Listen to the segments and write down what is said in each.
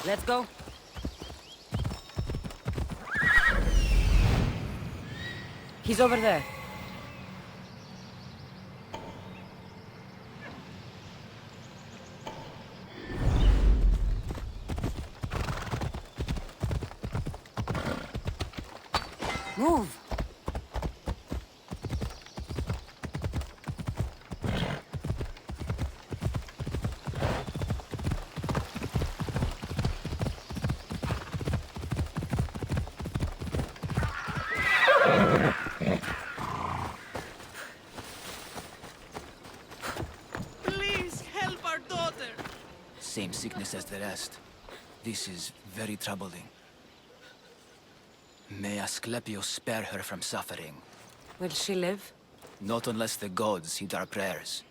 Let's go. He's over there. Move! Please help our daughter! Same sickness as the rest. This is very troubling. May Asclepius spare her from suffering. Will she live? Not unless the gods heed our prayers.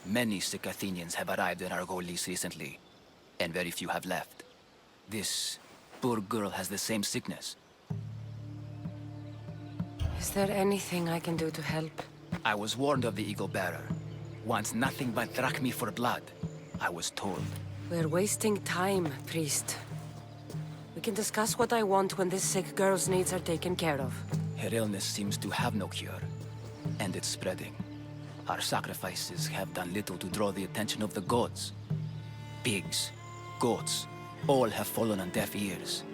Many sick Athenians have arrived in Argolis recently, and very few have left. This poor girl has the same sickness. Is there anything I can do to help? I was warned of the Eagle Bearer. Wants nothing but drachmi for blood, I was told. We're wasting time, priest. We can discuss what I want when this sick girl's needs are taken care of. Her illness seems to have no cure, and it's spreading. Our sacrifices have done little to draw the attention of the gods. Pigs, goats, all have fallen on deaf ears.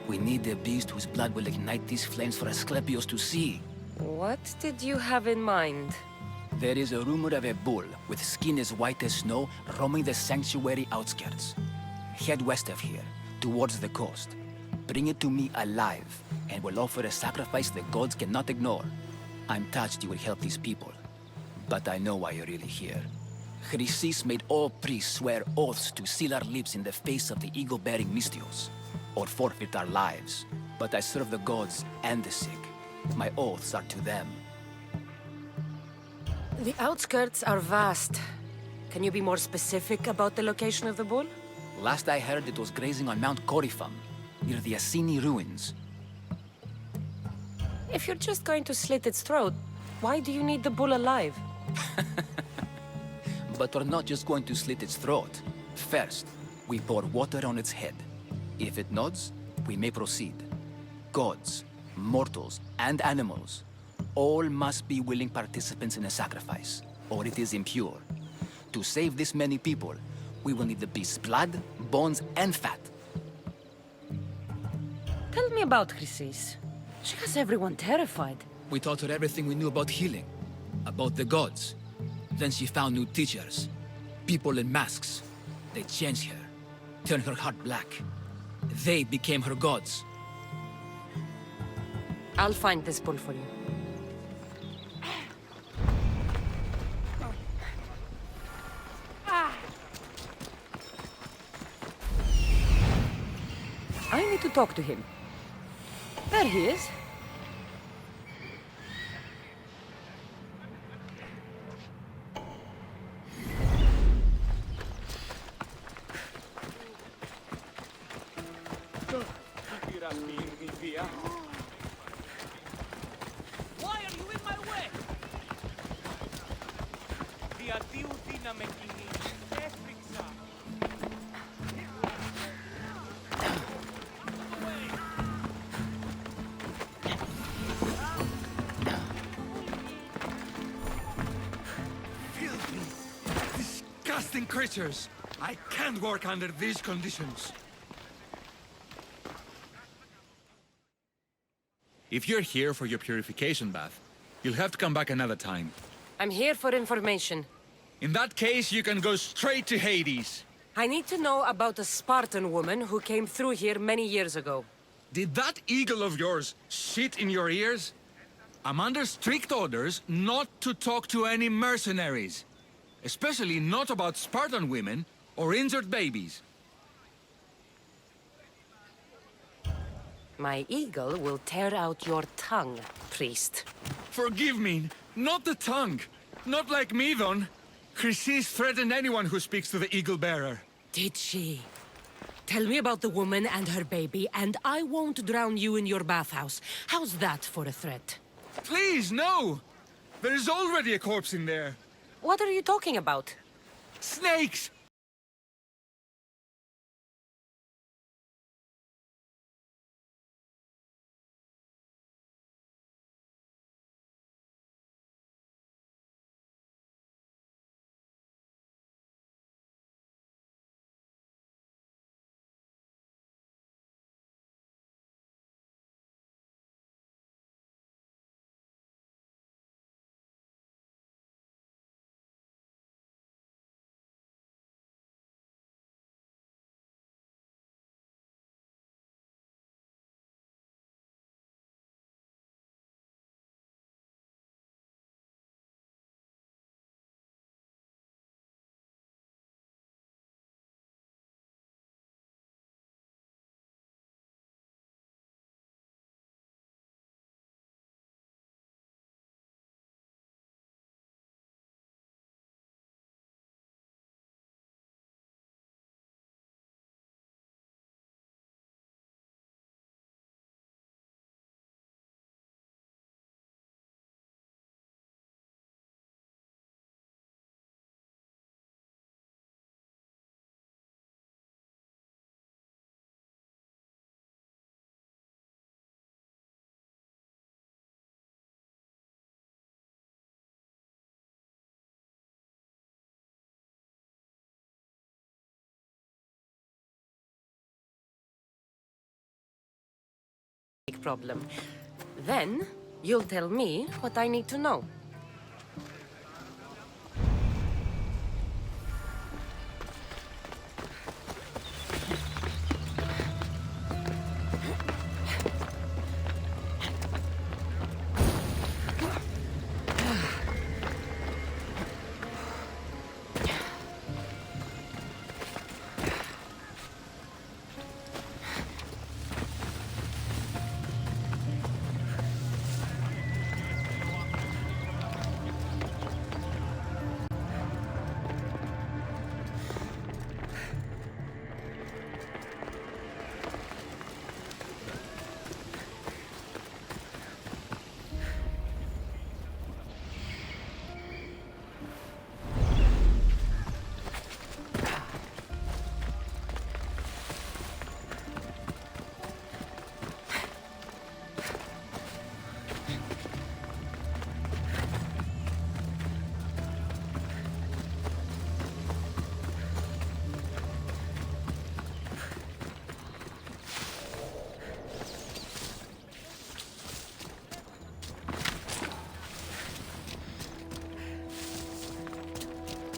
We need a beast whose blood will ignite these flames for Asclepius to see. What did you have in mind? There is a rumor of a bull with skin as white as snow roaming the sanctuary outskirts. Head west of here, towards the coast. Bring it to me alive, and we'll offer a sacrifice the gods cannot ignore. I'm touched you will help these people, but I know why you're really here. Chrysis made all priests swear oaths to seal our lips in the face of the eagle-bearing Mystios, or forfeit our lives. But I serve the gods and the sick. My oaths are to them. The outskirts are vast. Can you be more specific about the location of the bull? Last I heard, it was grazing on Mount Coryphon, near the Assini ruins. If you're just going to slit its throat, why do you need the bull alive? But we're not just going to slit its throat. First, we pour water on its head. If it nods, we may proceed. Gods, mortals, and animals, all must be willing participants in a sacrifice, or it is impure. To save this many people, we will need the beast's blood, bones, and fat. Tell me about Chrysis. She has everyone terrified. We taught her everything we knew about healing, about the gods. Then she found new teachers, people in masks. They changed her, turned her heart black. They became her gods. I'll find this bull for you. I need to talk to him. There he is. Why are you in my way? Διατίου δύναμαι κοινή, έφυξα. Filthy, disgusting creatures! I can't work under these conditions. If you're here for your purification bath, you'll have to come back another time. I'm here for information. In that case, you can go straight to Hades. I need to know about a Spartan woman who came through here many years ago. Did that eagle of yours shit in your ears? I'm under strict orders not to talk to any mercenaries. Especially not about Spartan women or injured babies. My eagle will tear out your tongue, priest. Forgive me, not the tongue. Not like me, Don. Chrysis threatened anyone who speaks to the Eagle Bearer. Did she? Tell me about the woman and her baby, and I won't drown you in your bathhouse. How's that for a threat? Please, no! There's already a corpse in there. What are you talking about? Snakes! snake problem. Then, you'll tell me what I need to know.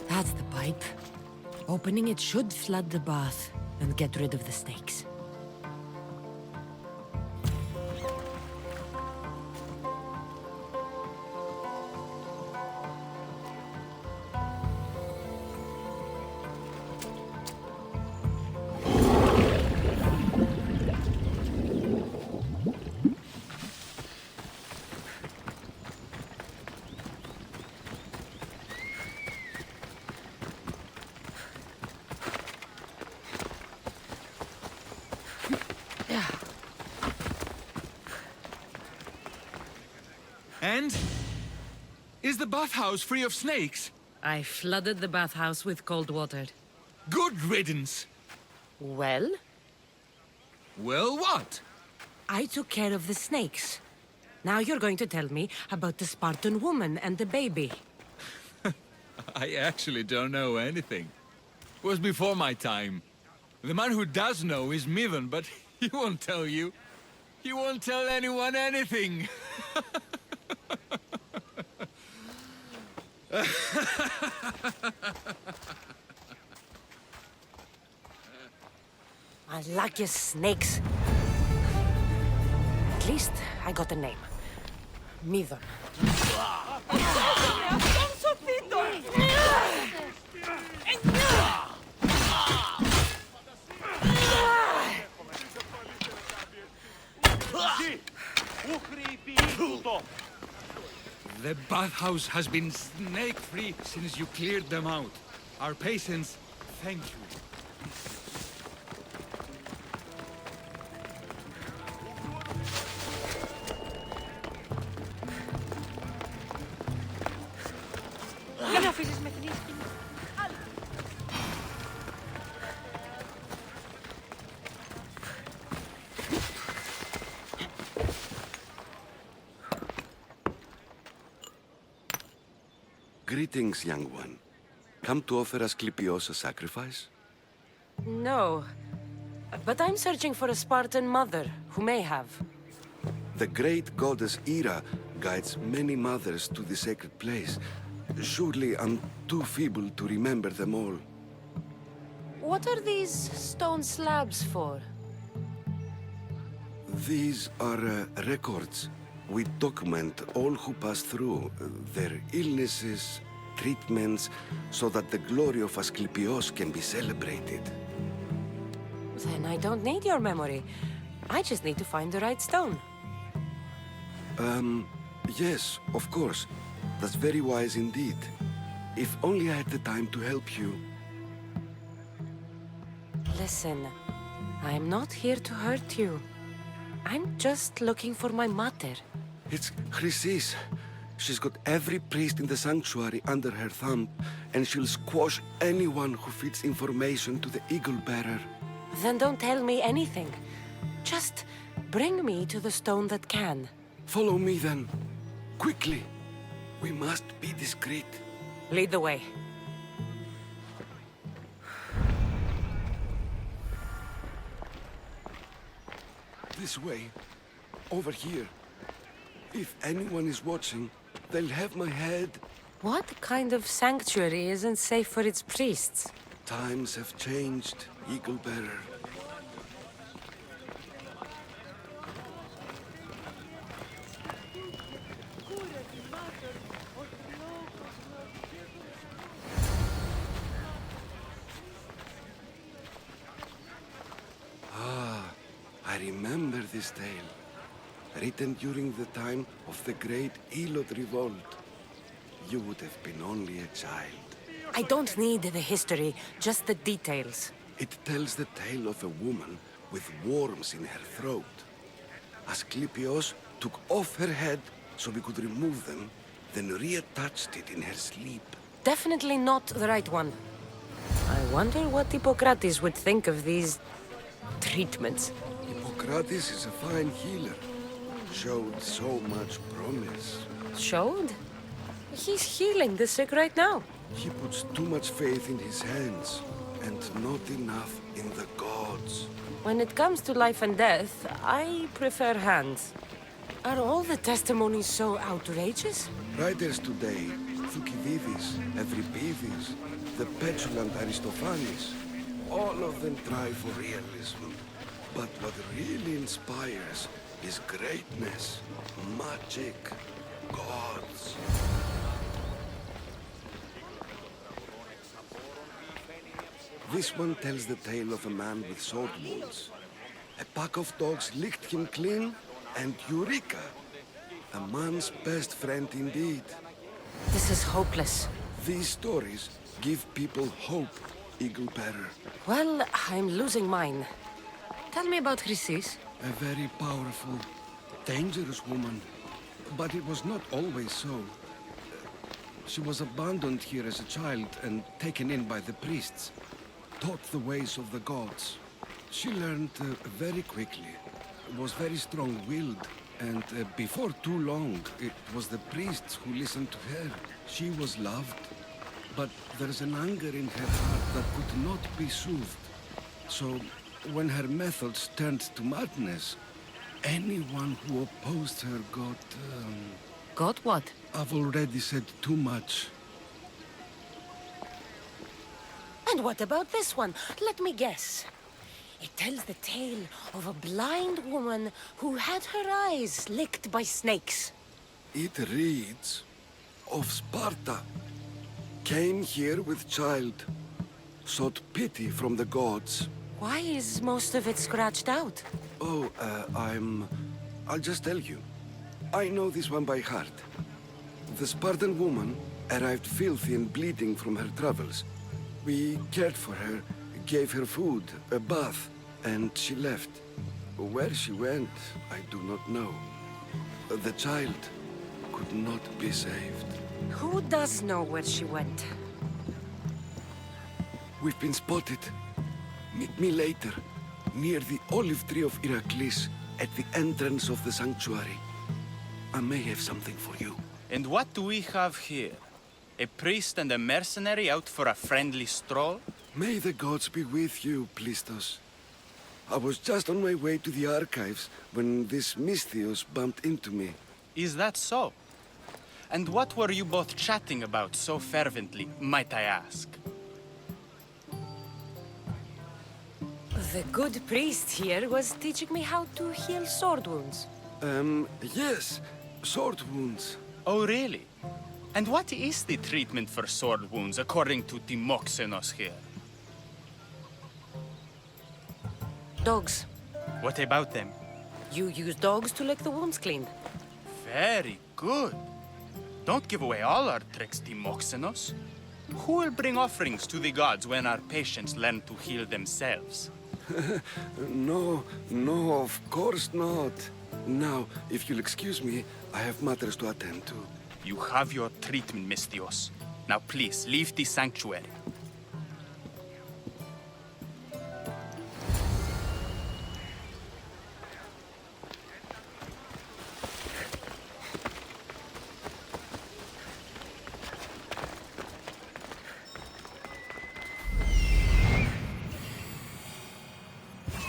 That's the pipe. Opening it should flood the bath and get rid of the snakes. And? Is the bathhouse free of snakes? I flooded the bathhouse with cold water. Good riddance! Well, Well, what? I took care of the snakes. Now you're going to tell me about the Spartan woman and the baby. I actually don't know anything. It was before my time. The man who does know is Mithon, but he won't tell you. He won't tell anyone anything. I like your snakes. At least I got a name. Mithon. The bathhouse has been snake-free since you cleared them out. Our patience, thank you. Greetings, young one. Come to offer Asclepios a sacrifice? No. But I'm searching for a Spartan mother who may have. The great goddess Hera guides many mothers to the sacred place. Surely I'm too feeble to remember them all. What are these stone slabs for? These are records. We document all who pass through, their illnesses, treatments, so that the glory of Asclepios can be celebrated. Then I don't need your memory. I just need to find the right stone. Yes, of course. That's very wise indeed. If only I had the time to help you. Listen, I'm not here to hurt you. I'm just looking for my mother. It's Chrysis. She's got every priest in the sanctuary under her thumb, and she'll squash anyone who feeds information to the Eagle Bearer. Then don't tell me anything. Just bring me to the stone that can. Follow me then. Quickly. We must be discreet. Lead the way. This way. over here. If anyone is watching, they'll have my head. What kind of sanctuary isn't safe for its priests? Times have changed, Eagle Bearer. I remember this tale, written during the time of the Great Elot Revolt. You would have been only a child. I don't need the history, just the details. It tells the tale of a woman with worms in her throat. Asclepios took off her head so we could remove them, then reattached it in her sleep. Definitely not the right one. I wonder what Hippocrates would think of these treatments. Hippocrates is a fine healer. Showed so much promise. Showed? He's healing the sick right now. He puts too much faith in his hands, and not enough in the gods. When it comes to life and death, I prefer hands. Are all the testimonies so outrageous? Writers today, Thucydides, Euripides, the petulant Aristophanes, all of them try for realism. But what really inspires is greatness, magic, gods. This one tells the tale of a man with sword wounds. A pack of dogs licked him clean, and Eureka! A man's best friend indeed. This is hopeless. These stories give people hope, Eagle Bearer. Well, I'm losing mine. Tell me about Chrysis. A very powerful, dangerous woman. But it was not always so. She was abandoned here as a child and taken in by the priests. Taught the ways of the gods. She learned very quickly. Was very strong-willed. And before too long, it was the priests who listened to her. She was loved. But there's an anger in her heart that could not be soothed. So, when her methods turned to madness, anyone who opposed her got... Got what? I've already said too much. And what about this one? Let me guess. It tells the tale of a blind woman who had her eyes licked by snakes. It reads of Sparta. Came here with child. Sought pity from the gods. Why is most of it scratched out? Oh, I'll just tell you. I know this one by heart. The Spartan woman arrived filthy and bleeding from her travels. We cared for her, gave her food, a bath, and she left. Where she went, I do not know. The child could not be saved. Who does know where she went? We've been spotted. Meet me later, near the olive tree of Heracles, at the entrance of the sanctuary. I may have something for you. And what do we have here? A priest and a mercenary out for a friendly stroll? May the gods be with you, Plistos. I was just on my way to the archives when this Misthios bumped into me. Is that so? And what were you both chatting about so fervently, might I ask? The good priest here was teaching me how to heal sword wounds. Yes, sword wounds. Oh, really? And what is the treatment for sword wounds, according to Timoxenos here? Dogs. What about them? You use dogs to lick the wounds clean. Very good. Don't give away all our tricks, Timoxenos. Who will bring offerings to the gods when our patients learn to heal themselves? No, of course not. Now, if you'll excuse me, I have matters to attend to. You have your treatment, Misthios. Now please, leave the sanctuary.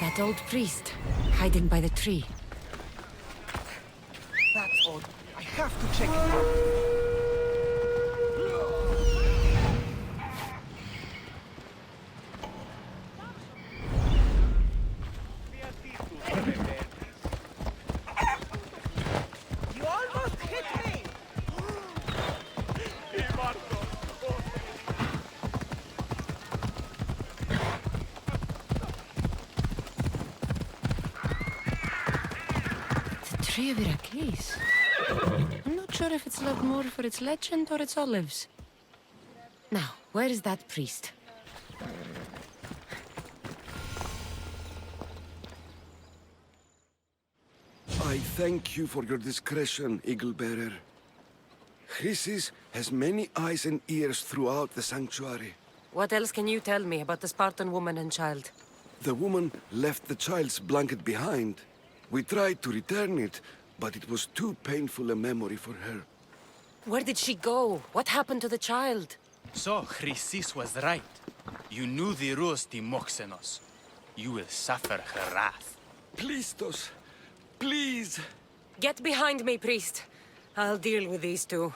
That old priest, hiding by the tree. Oh, I have to check it out. You almost hit me! The tree of Iraklis. I'm not sure if it's loved more for its legend or its olives. Now, where is that priest? I thank you for your discretion, Eagle Bearer. Chrysis has many eyes and ears throughout the sanctuary. What else can you tell me about the Spartan woman and child? The woman left the child's blanket behind. We tried to return it, but it was too painful a memory for her. Where did she go? What happened to the child? So, Chrysis was right. You knew the rules, Timoxenos. You will suffer her wrath. Plistos, please! Get behind me, priest. I'll deal with these two.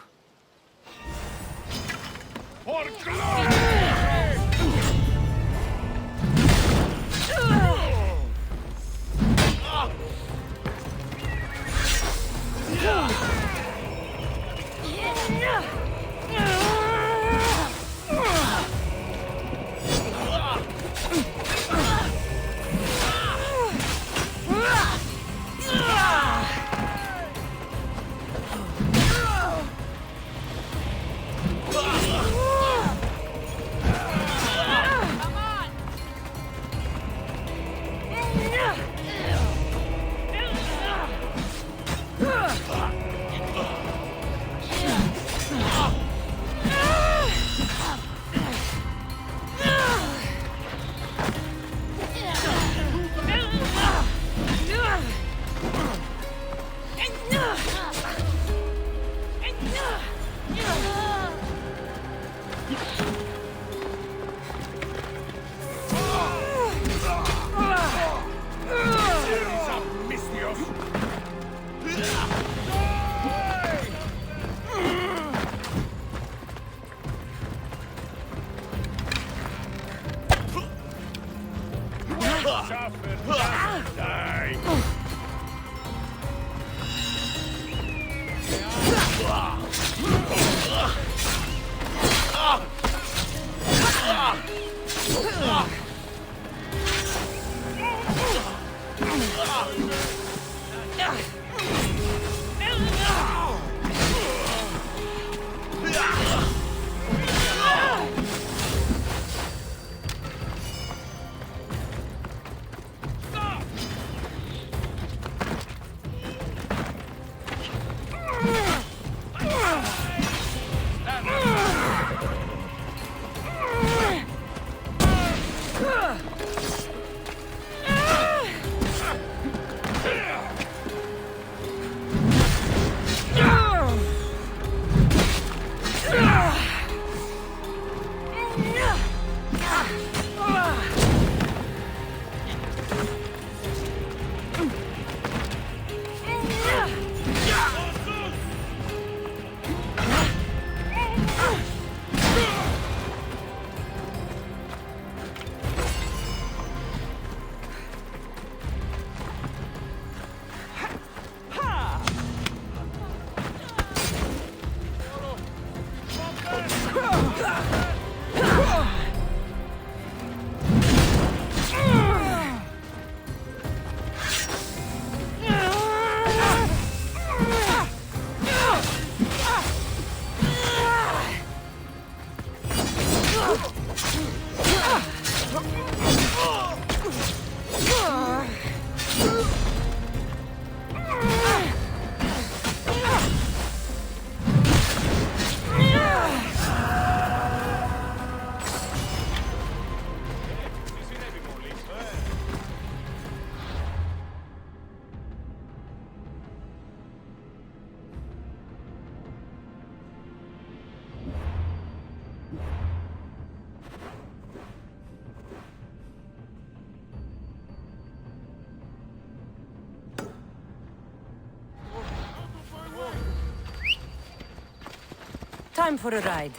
time for a ride.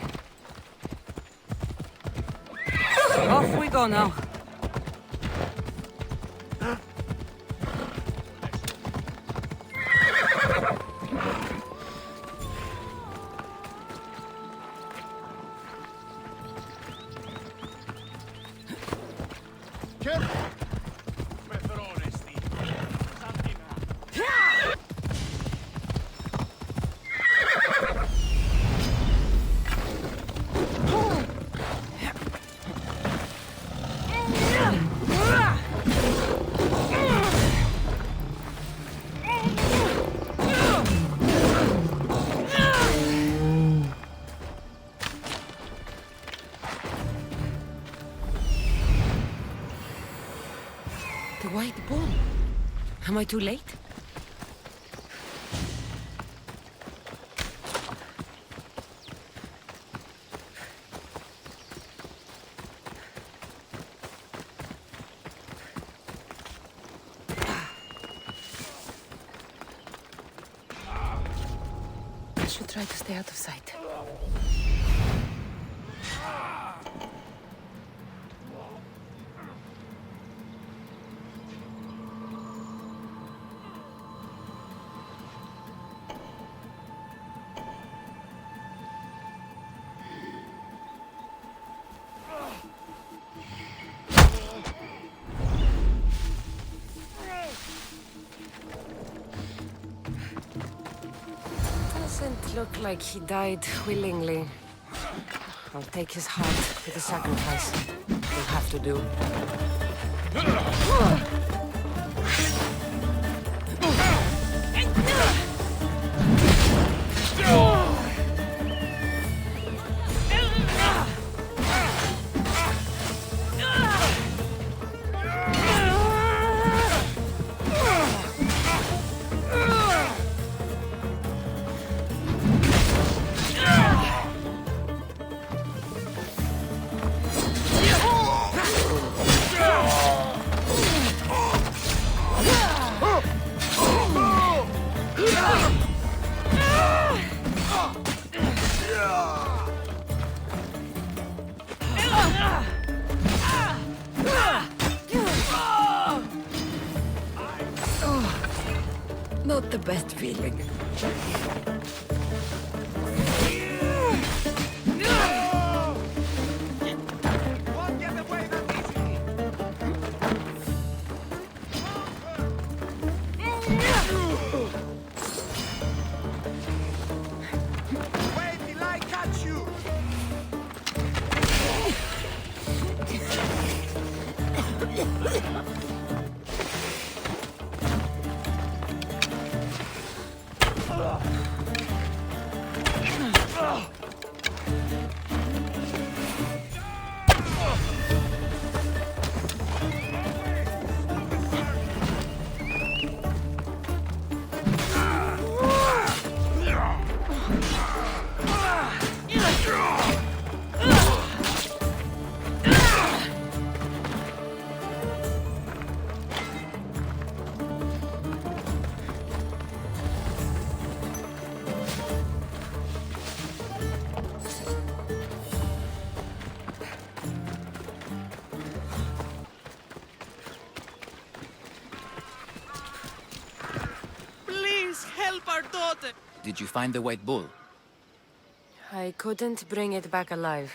Off we go now. The white bull. Am I too late? I should try to stay out of sight. Doesn't look like he died willingly. I'll take his heart for the sacrifice. We'll have to do. Not the best feeling. Won't get away that easily. Wait till I catch you. Please help our daughter. Did you find the white bull? I couldn't bring it back alive.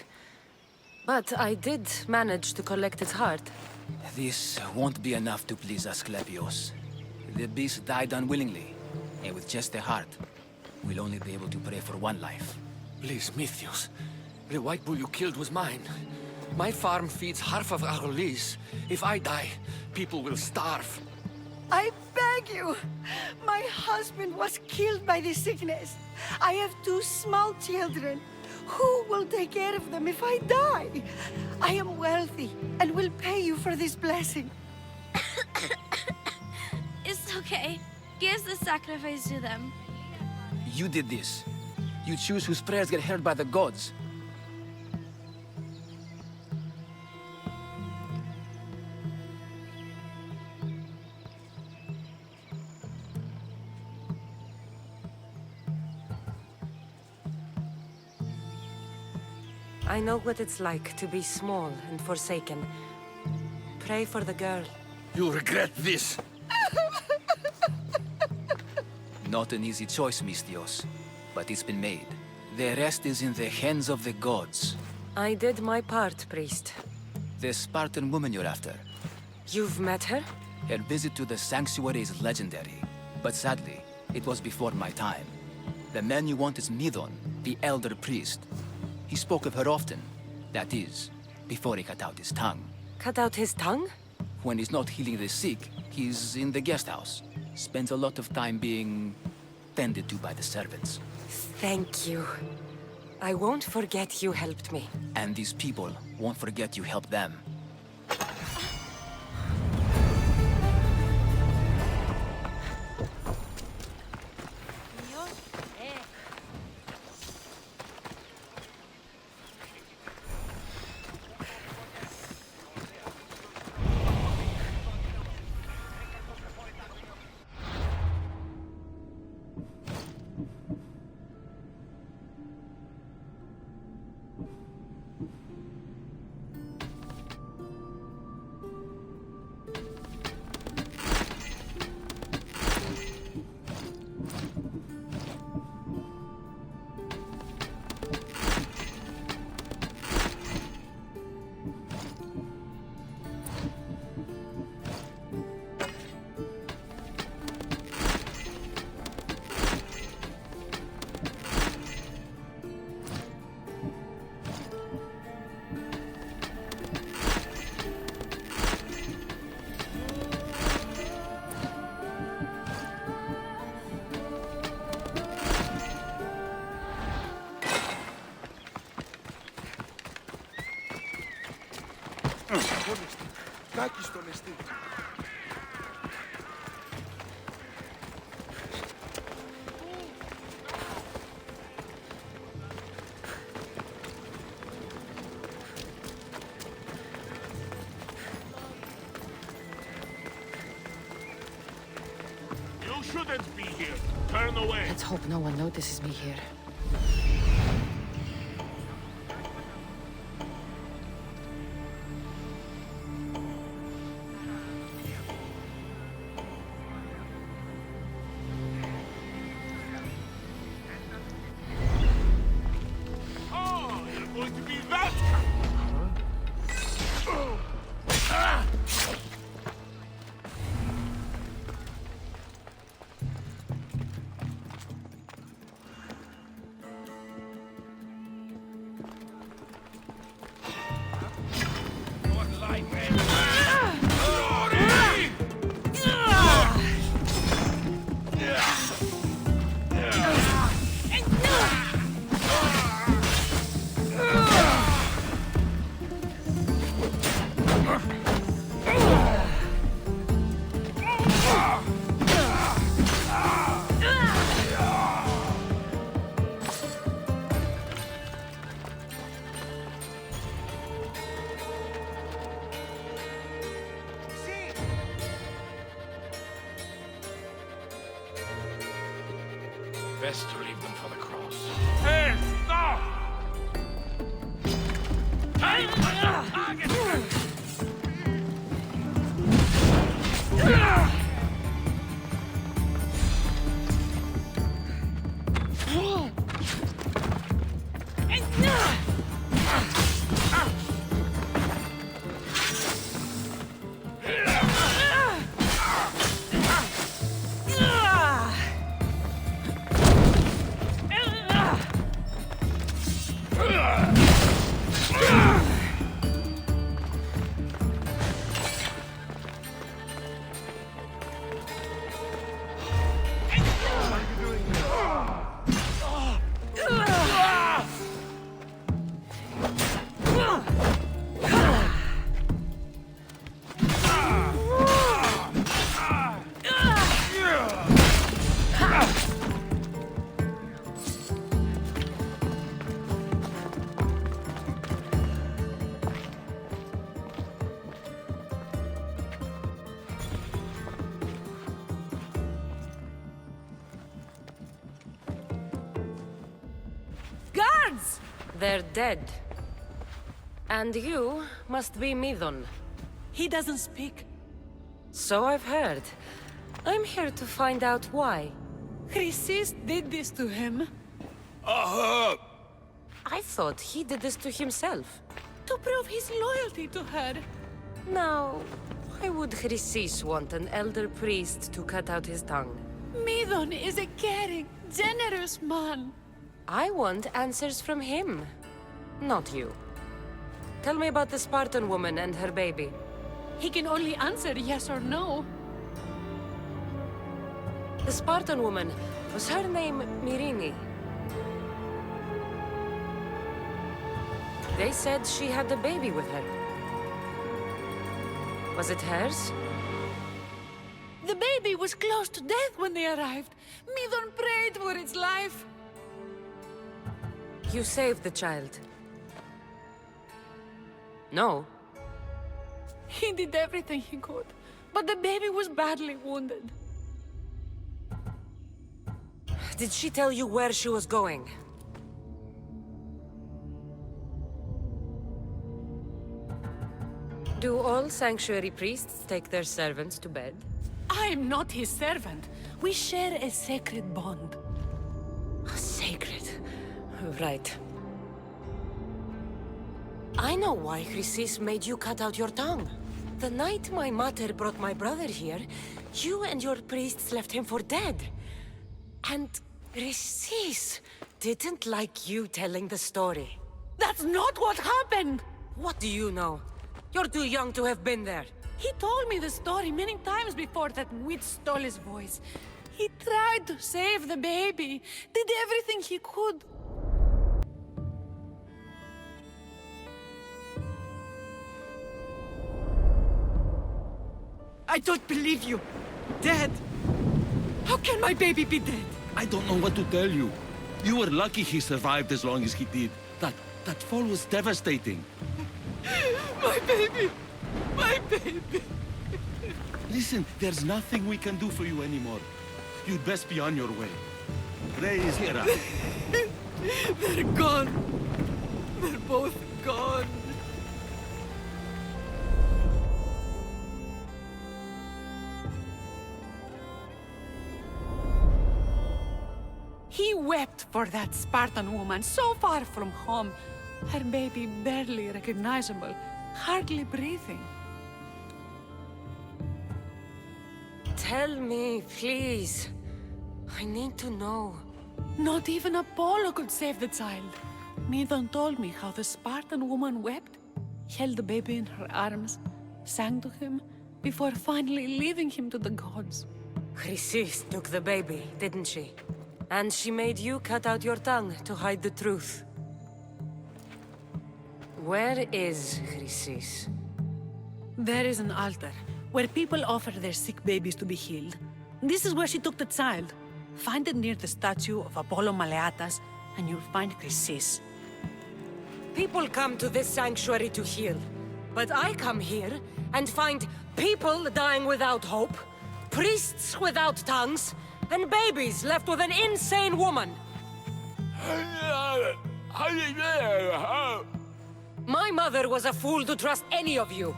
But I did manage to collect its heart. This won't be enough to please Asclepios. The beast died unwillingly, and with just the heart, we'll only be able to pray for one life. Please, Mythios. The white bull you killed was mine. My farm feeds half of Arolis. If I die, people will starve. I beg you! My husband was killed by this sickness. I have 2 small children. Who will take care of them if I die? I am wealthy and will pay you for this blessing. It's okay. Give the sacrifice to them. You did this. You choose whose prayers get heard by the gods. I know what it's like to be small and forsaken. Pray for the girl. You'll regret this. Not an easy choice, Mistios, but it's been made. The rest is in the hands of the gods. I did my part, priest. The Spartan woman you're after. You've met her? Her visit to the sanctuary is legendary, but sadly, it was before my time. The man you want is Midon, the elder priest. He spoke of her often. That is, before he cut out his tongue. Cut out his tongue? When he's not healing the sick, he's in the guest house. Spends a lot of time being tended to by the servants. Thank you. I won't forget you helped me. And these people won't forget you helped them. Κάκι στο νεστή. You shouldn't be here. Turn away. Let's hope no one notices me here. Oh, you're going to be that. Best to leave them for the cross. Hey, stop! They're dead. And you must be Midon. He doesn't speak. So I've heard. I'm here to find out why. Chrysis did this to him. I thought he did this to himself. To prove his loyalty to her. Now, why would Chrysis want an elder priest to cut out his tongue? Midon is a caring, generous man. I want answers from him, not you. Tell me about the Spartan woman and her baby. He can only answer yes or no. The Spartan woman, was her name Myrine? They said she had a baby with her. Was it hers? The baby was close to death when they arrived. Midon prayed for its life. You saved the child. No. He did everything he could, but the baby was badly wounded. Did she tell you where she was going? Do all sanctuary priests take their servants to bed? I am not his servant. We share a sacred bond. Sacred. Right. I know why Chrysis made you cut out your tongue. The night my mater brought my brother here, you and your priests left him for dead. And Chrysis didn't like you telling the story. That's not what happened! What do you know? You're too young to have been there. He told me the story many times before that witch stole his voice. He tried to save the baby, did everything he could. I don't believe you. Dead? How can my baby be dead? I don't know what to tell you. You were lucky he survived as long as he did. That fall was devastating. My baby! My baby! Listen, there's nothing we can do for you anymore. You'd best be on your way. Praise Hera. They're gone. They're both gone. He wept for that Spartan woman so far from home. Her baby barely recognizable, hardly breathing. Tell me, please. I need to know. Not even Apollo could save the child. Midon told me how the Spartan woman wept, held the baby in her arms, sang to him, before finally leaving him to the gods. Chrysis took the baby, didn't she? And she made you cut out your tongue to hide the truth. Where is Chrysis? There is an altar, where people offer their sick babies to be healed. This is where she took the child. Find it near the statue of Apollo Maleatas, and you'll find Chrysis. People come to this sanctuary to heal. But I come here and find people dying without hope, priests without tongues, and babies left with an insane woman. My mother was a fool to trust any of you.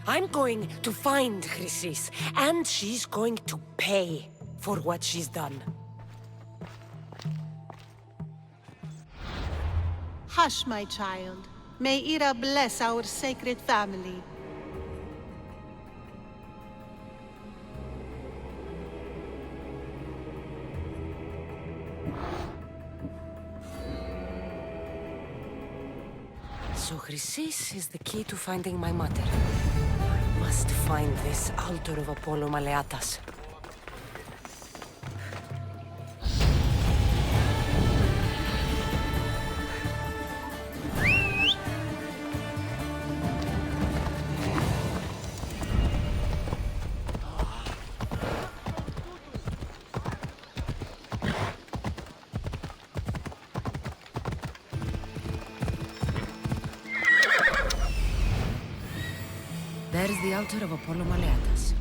I'm going to find Chrysis, and she's going to pay for what she's done. Hush, my child. May Ira bless our sacred family. So Chrysis is the key to finding my mother. I must find this altar of Apollo Maleatas. There is the altar of Apollo Maleatas.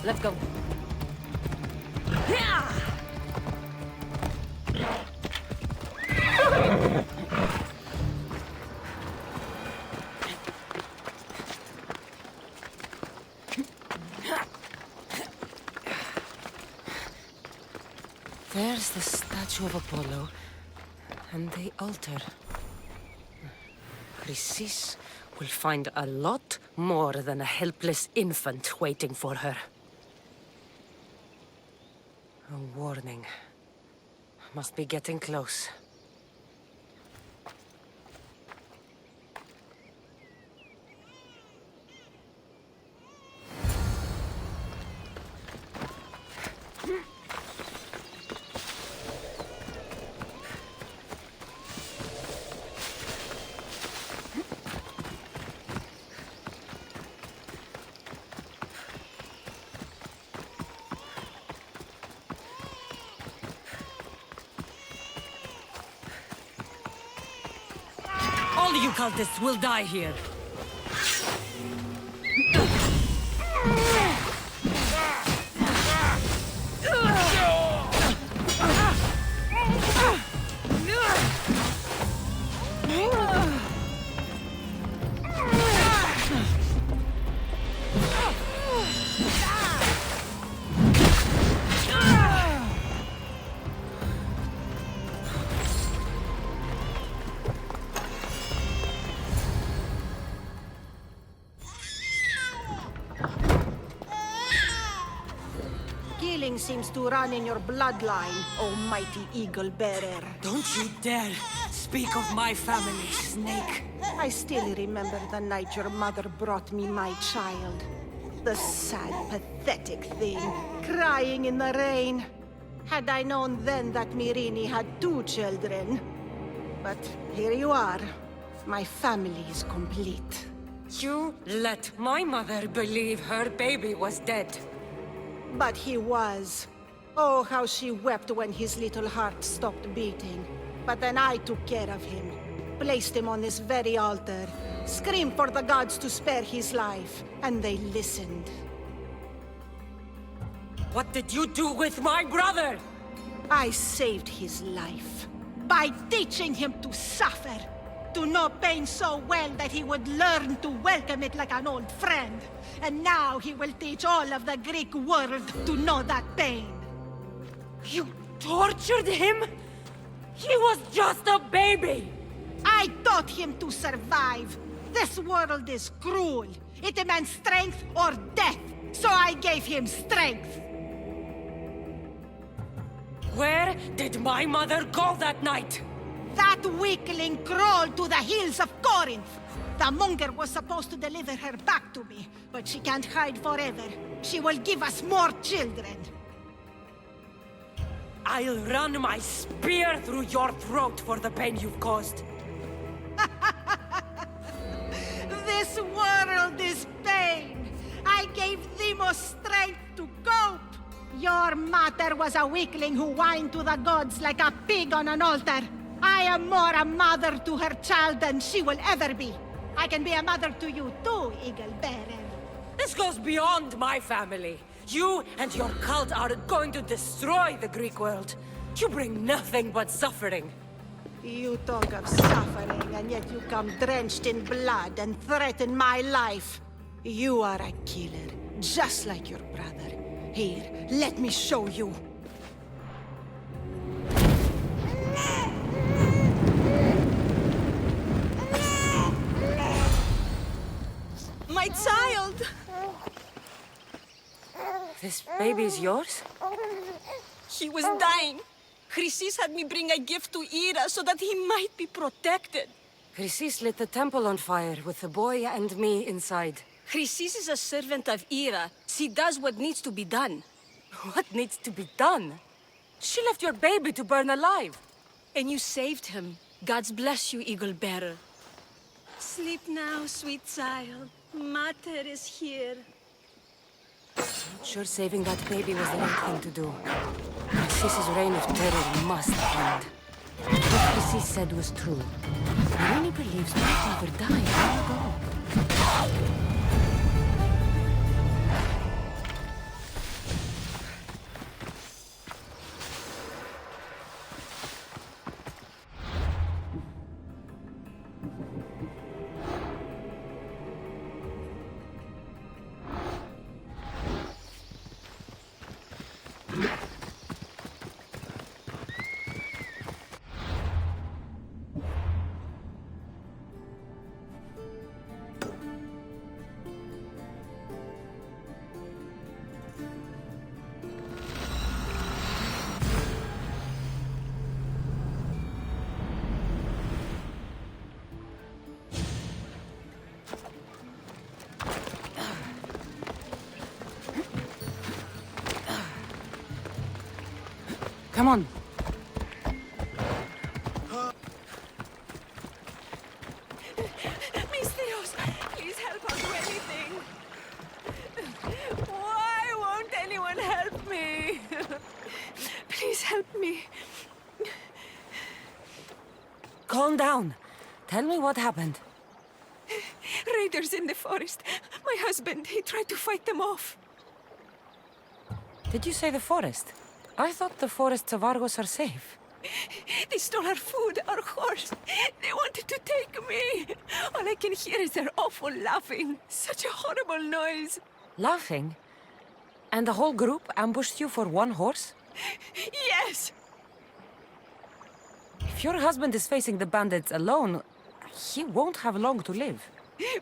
Let's go. Yeah! There's the statue of Apollo, and the altar. Chrysis will find a lot more than a helpless infant waiting for her. A warning. Must be getting close. All you cultists will die here. Killing seems to run in your bloodline, almighty eagle bearer. Don't you dare speak of my family, Snake. I still remember the night your mother brought me my child. The sad, pathetic thing, crying in the rain. Had I known then that Myrine had 2 children. But here you are. My family is complete. You let my mother believe her baby was dead. But he was. Oh, how she wept when his little heart stopped beating. But then I took care of him. Placed him on this very altar. Screamed for the gods to spare his life. And they listened. What did you do with my brother? I saved his life. By teaching him to suffer. To know pain so well that he would learn to welcome it like an old friend. And now he will teach all of the Greek world to know that pain. You tortured him? He was just a baby! I taught him to survive. This world is cruel. It demands strength or death. So I gave him strength. Where did my mother go that night? That weakling crawled to the hills of Corinth. The monger was supposed to deliver her back to me, but she can't hide forever. She will give us more children. I'll run my spear through your throat for the pain you've caused. This world is pain. I gave Demos strength to cope. Your mother was a weakling who whined to the gods like a pig on an altar. I am more a mother to her child than she will ever be. I can be a mother to you too, Eagle Bearer. This goes beyond my family. You and your cult are going to destroy the Greek world. You bring nothing but suffering. You talk of suffering, and yet you come drenched in blood and threaten my life. You are a killer, just like your brother. Here, let me show you. My child! This baby's yours? He was dying. Chrysis had me bring a gift to Ira so that he might be protected. Chrysis lit the temple on fire with the boy and me inside. Chrysis is a servant of Ira. She does what needs to be done. What needs to be done? She left your baby to burn alive. And you saved him. Gods bless you, Eagle Bearer. Sleep now, sweet child. Mater is here. Sure saving that baby was the right thing to do. Chrysis' reign of terror must end. What Chrysis said was true. Many believes my father died long ago. Come on. Misterios, please help us do anything. Why won't anyone help me? Please help me. Calm down. Tell me what happened. Raiders in the forest. My husband, he tried to fight them off. Did you say the forest? I thought the forests of Argos are safe. They stole our food, our horse. They wanted to take me. All I can hear is their awful laughing. Such a horrible noise. Laughing? And the whole group ambushed you for one horse? Yes! If your husband is facing the bandits alone, he won't have long to live.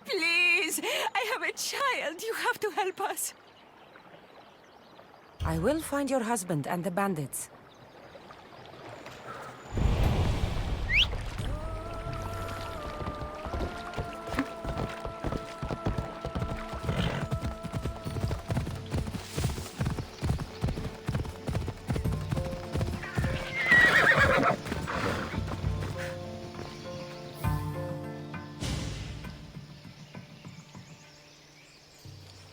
Please, I have a child. You have to help us. I will find your husband and the bandits.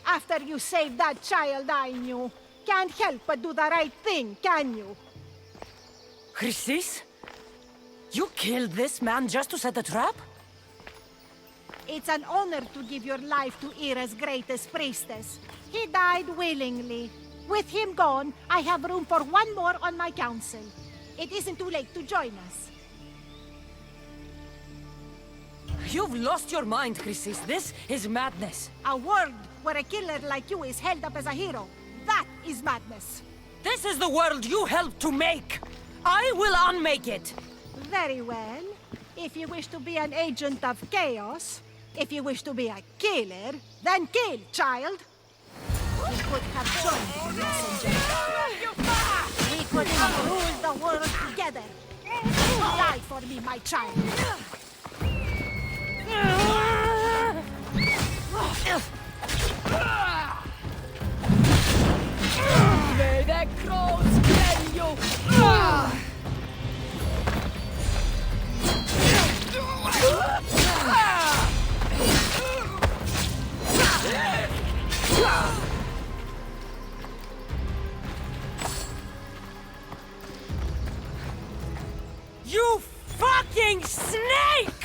After you saved that child I knew, can't help but do the right thing, can you? Chrysis? You killed this man just to set a trap? It's an honor to give your life to Ira's greatest priestess. He died willingly. With him gone, I have room for one more on my council. It isn't too late to join us. You've lost your mind, Chrysis. This is madness. A world where a killer like you is held up as a hero. That is madness. This is the world you helped to make. I will unmake it. Very well. If you wish to be an agent of chaos, if you wish to be a killer, then kill, child. We could have joined the messenger. We could have ruled the world together. Die for me, my child. May the crows get you! You fucking snake!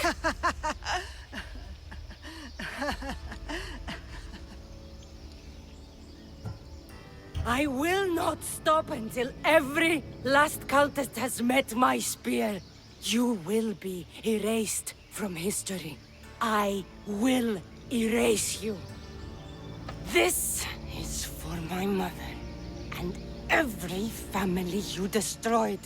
I will not stop until every last cultist has met my spear. You will be erased from history. I will erase you. This is for my mother and every family you destroyed.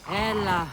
Ella.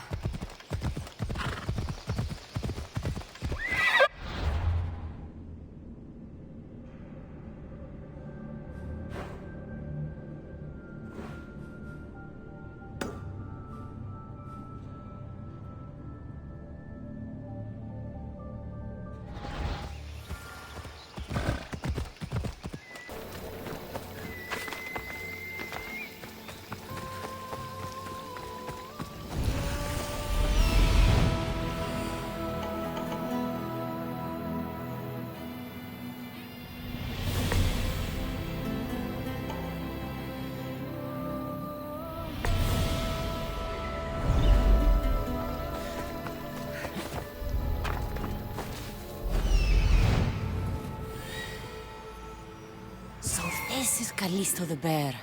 This is Callisto the bear.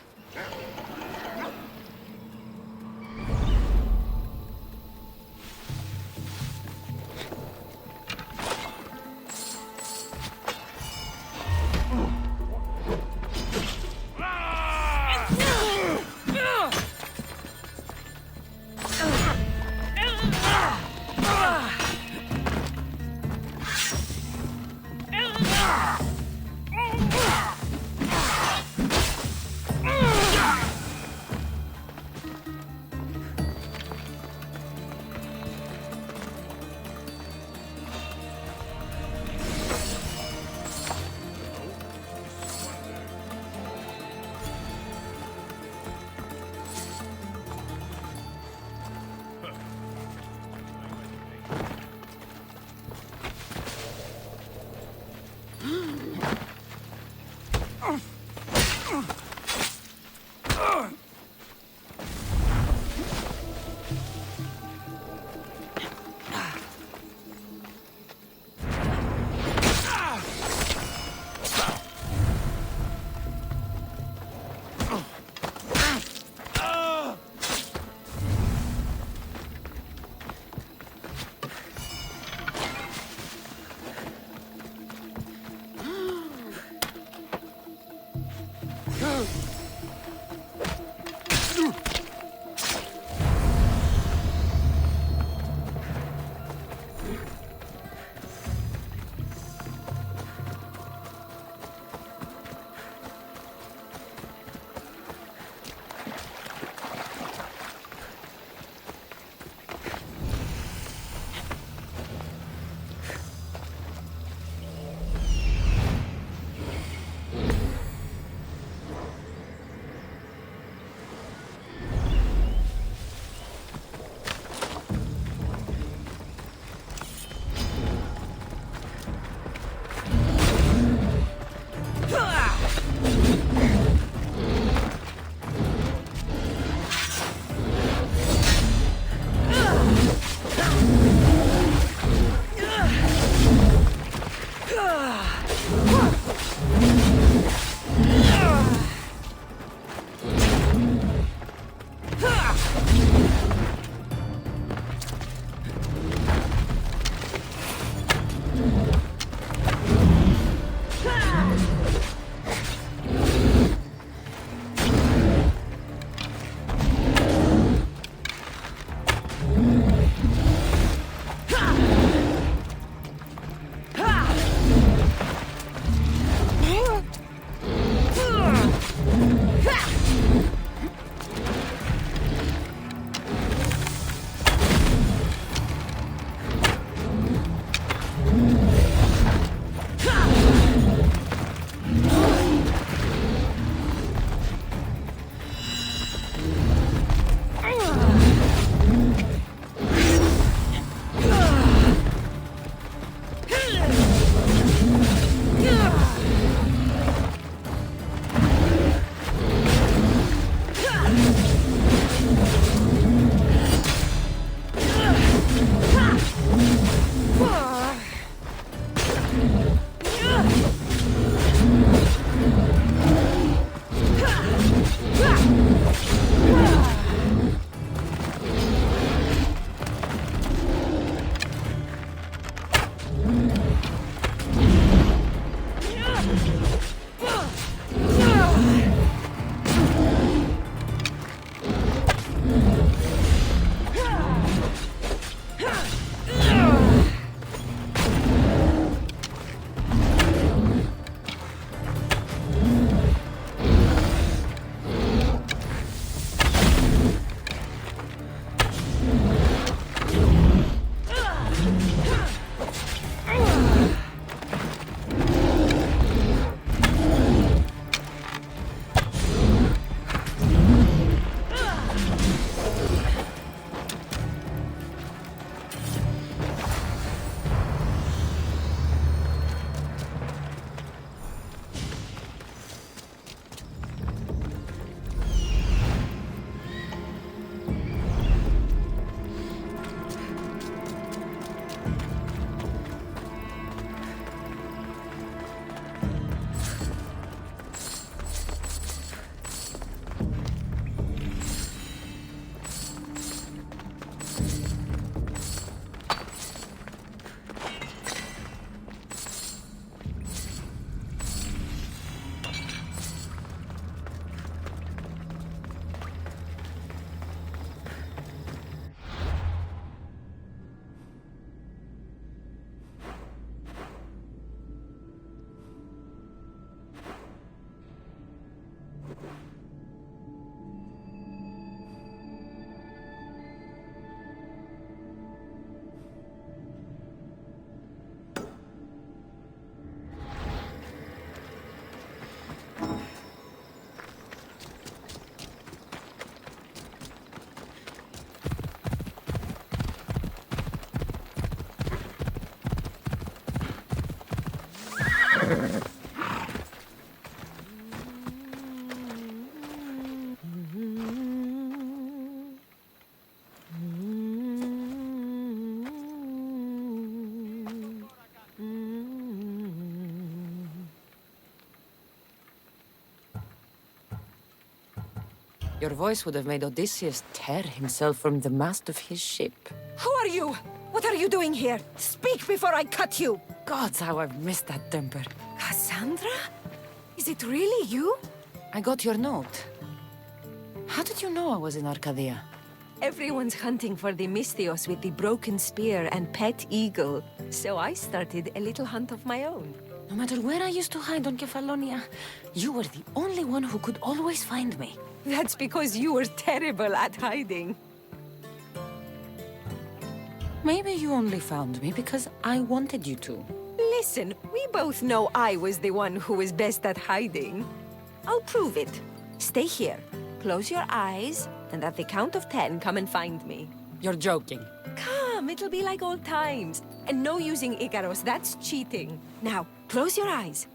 Your voice would have made Odysseus tear himself from the mast of his ship. Who are you? What are you doing here? Speak before I cut you! Gods, how I've missed that temper. Cassandra? Is it really you? I got your note. How did you know I was in Arcadia? Everyone's hunting for the Mystios with the broken spear and pet eagle. So I started a little hunt of my own. No matter where I used to hide on Kefalonia, you were the only one who could always find me. That's because you were terrible at hiding. Maybe you only found me because I wanted you to. Listen, we both know I was the one who was best at hiding. I'll prove it. Stay here, close your eyes, and at the count of 10, come and find me. You're joking. Come, it'll be like old times. And no using Icaros, that's cheating. Now, close your eyes.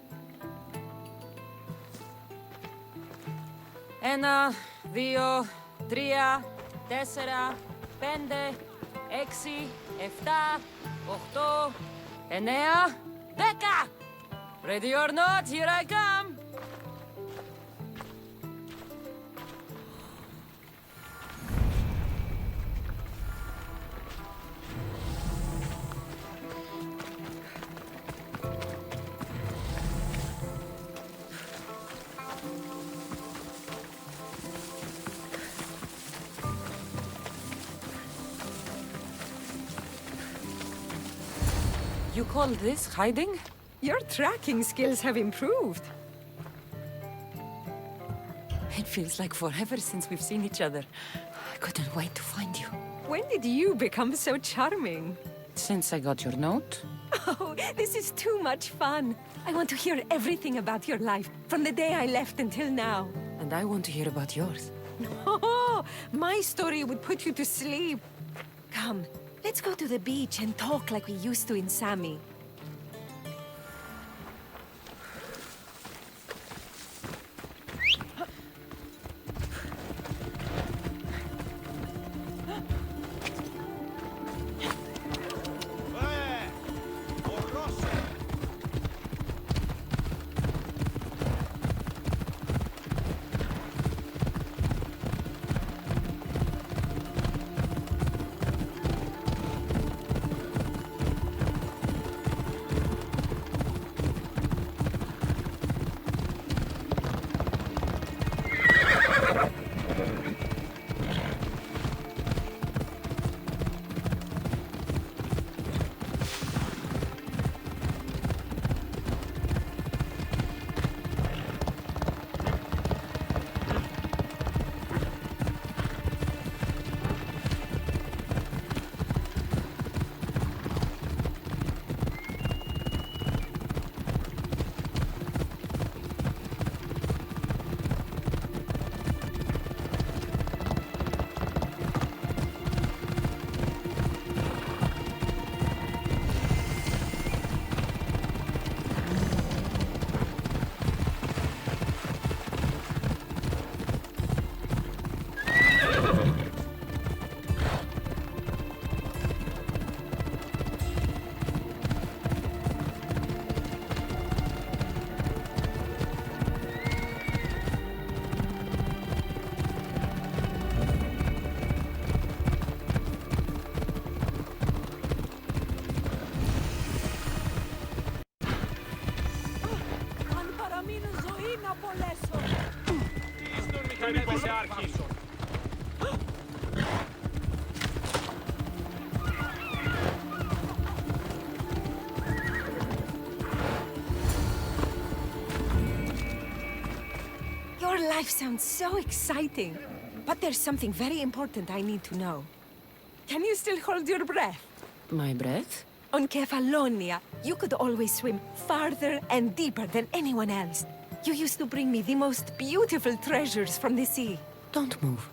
Ένα, δύο, τρία, τέσσερα, πέντε, έξι, εφτά, οχτώ, εννέα, δέκα! Ready or not, here I come! You call this hiding? Your tracking skills have improved. It feels like forever since we've seen each other. I couldn't wait to find you. When did you become so charming? Since I got your note. Oh, this is too much fun. I want to hear everything about your life, from the day I left until now. And I want to hear about yours. Oh, my story would put you to sleep. Come, let's go to the beach and talk like we used to in Sami. Your life sounds so exciting. But there's something very important I need to know. Can you still hold your breath? My breath? On Kefalonia, you could always swim farther and deeper than anyone else. You used to bring me the most beautiful treasures from the sea. Don't move.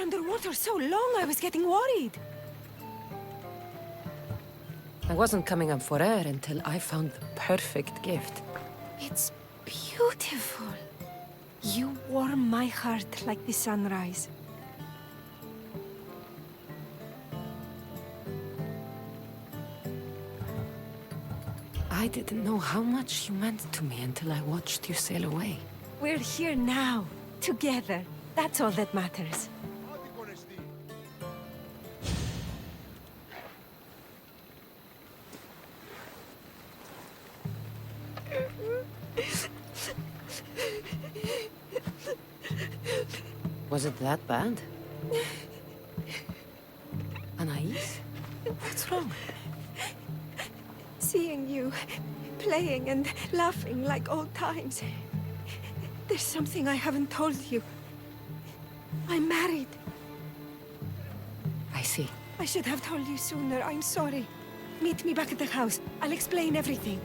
underwater so long, I was getting worried. I wasn't coming up for air until I found the perfect gift. It's beautiful. You warm my heart like the sunrise. I didn't know how much you meant to me until I watched you sail away. We're here now, together. That's all that matters. Was it that bad? Anais? What's wrong? Seeing you playing and laughing like old times. There's something I haven't told you. I'm married. I see. I should have told you sooner. I'm sorry. Meet me back at the house. I'll explain everything.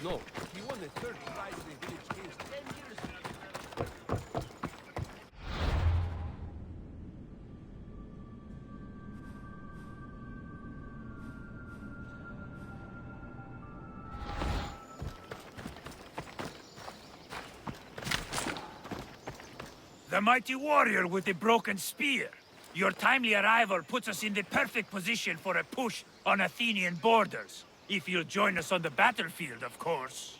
No, he won the third prize of the village games 10 years ago. The mighty warrior with the broken spear. Your timely arrival puts us in the perfect position for a push on Athenian borders. If you'll join us on the battlefield, of course.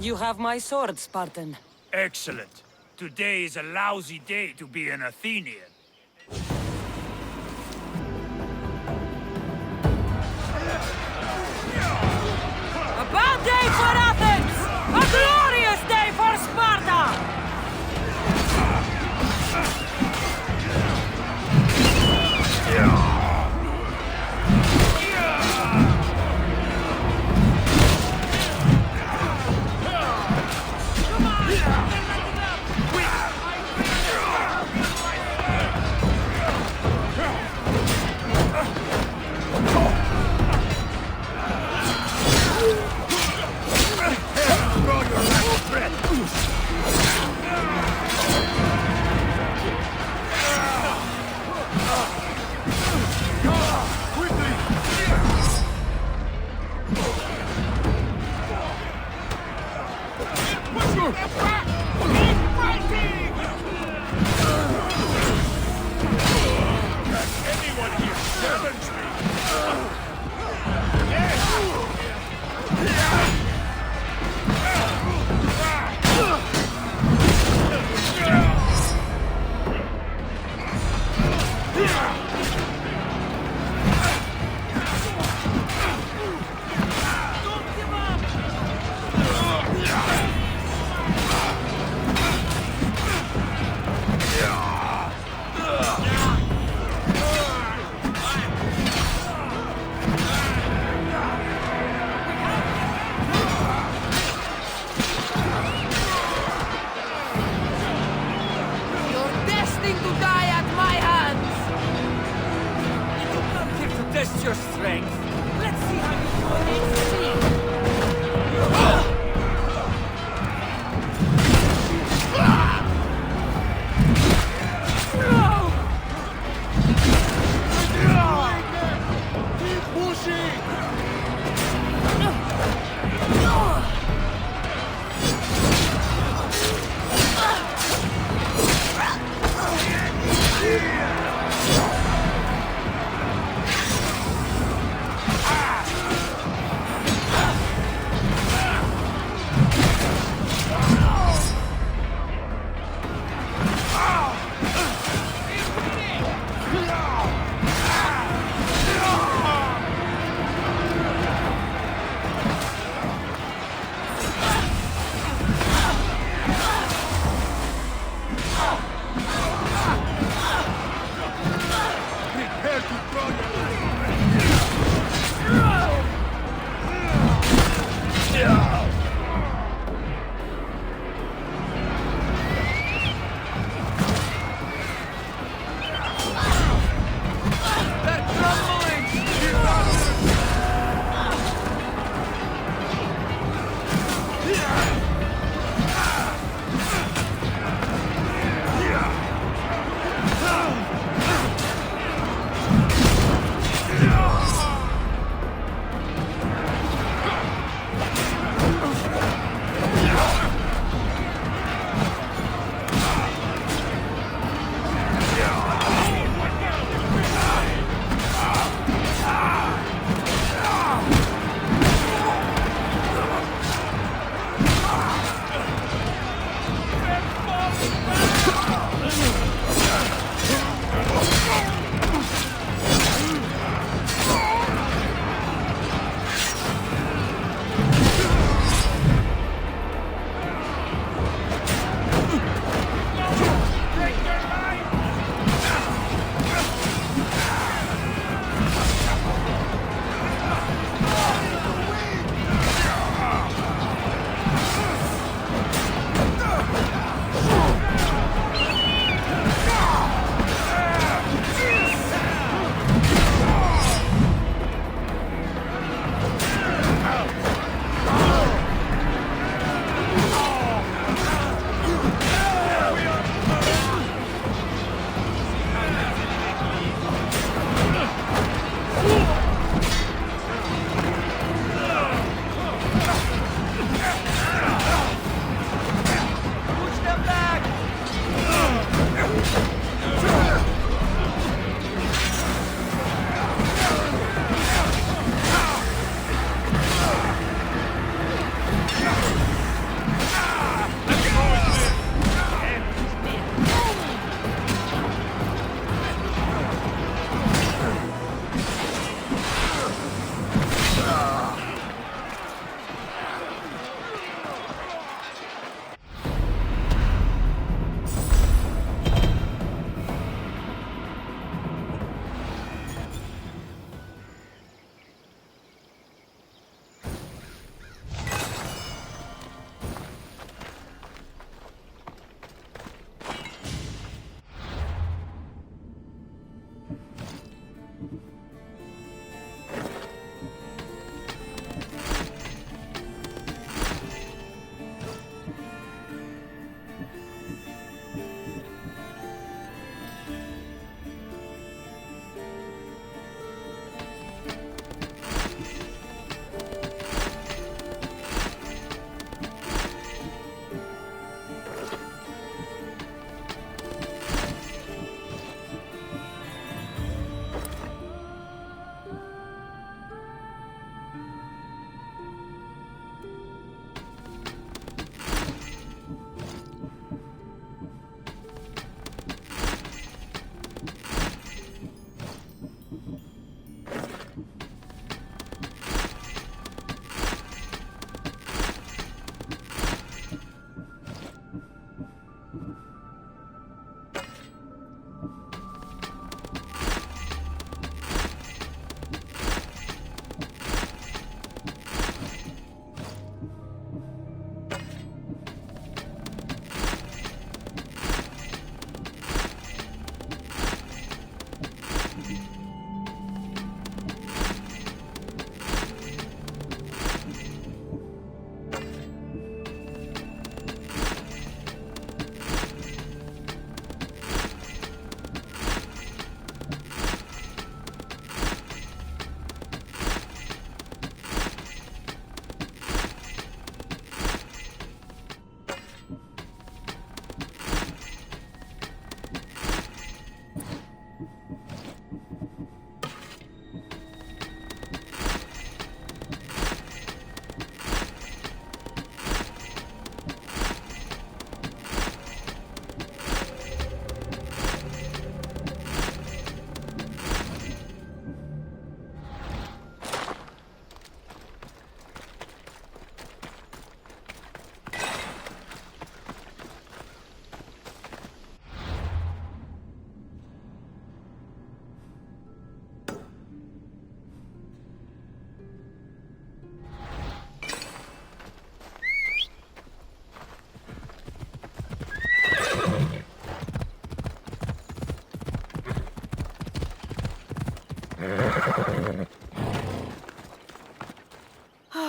You have my sword, Spartan. Excellent. Today is a lousy day to be an Athenian. A bad day for Athens! A glorious day for Sparta! Test your strength. Let's see how you do against sea. Keep pushing!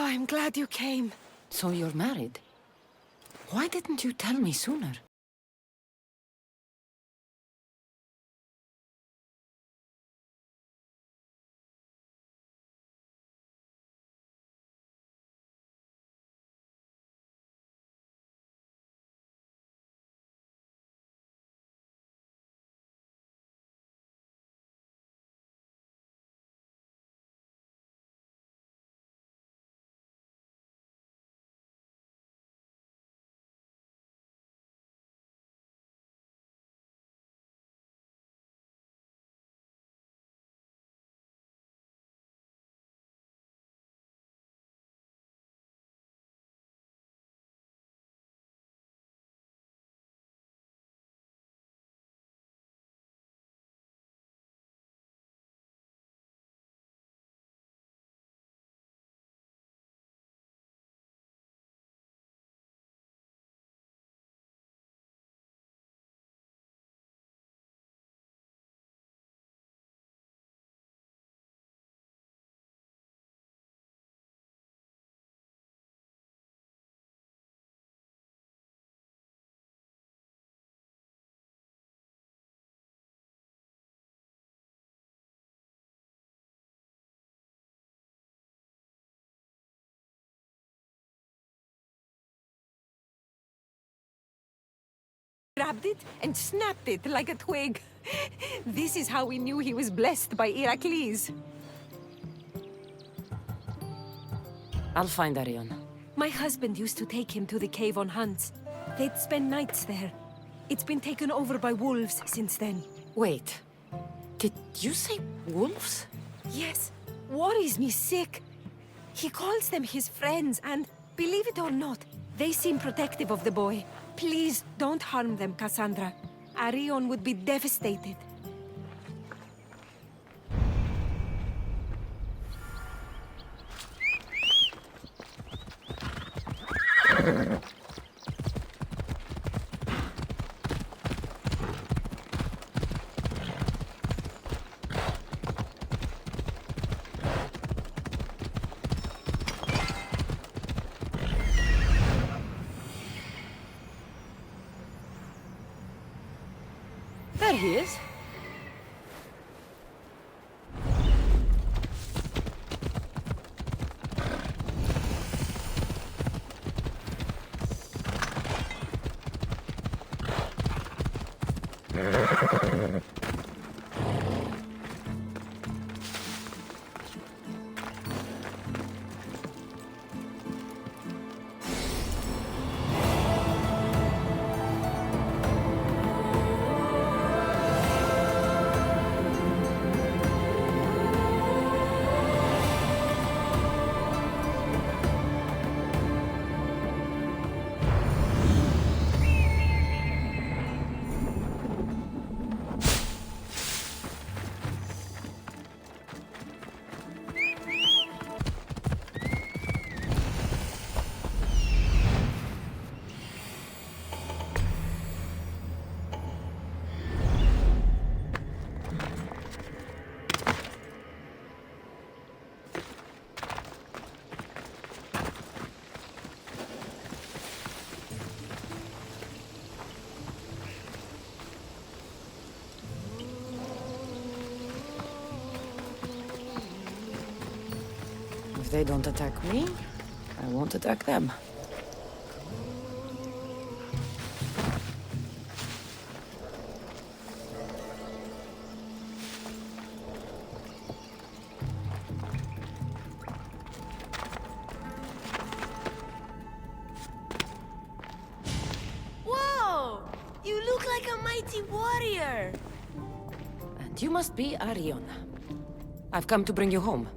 I'm glad you came. So you're married? Why didn't you tell me sooner? Grabbed it and snapped it like a twig. This is how we knew he was blessed by Heracles. I'll find Arion. My husband used to take him to the cave on hunts. They'd spend nights there. It's been taken over by wolves since then. Wait. Did you say wolves? Yes. Worries me sick. He calls them his friends, and believe it or not, they seem protective of the boy. Please don't harm them, Cassandra. Arion would be devastated. There he is. If they don't attack me, I won't attack them. Whoa! You look like a mighty warrior! And you must be Arion. I've come to bring you home.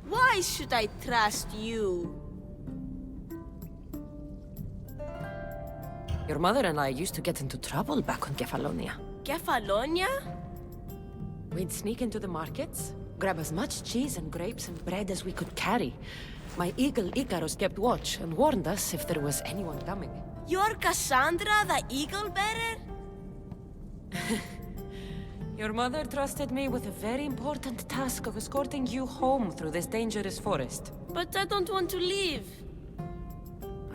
Why should I trust you? Your mother and I used to get into trouble back on Kefalonia. Kefalonia? We'd sneak into the markets, grab as much cheese and grapes and bread as we could carry. My eagle Icarus kept watch and warned us if there was anyone coming. You're Cassandra, the eagle bearer? Your mother trusted me with a very important task of escorting you home through this dangerous forest. But I don't want to leave.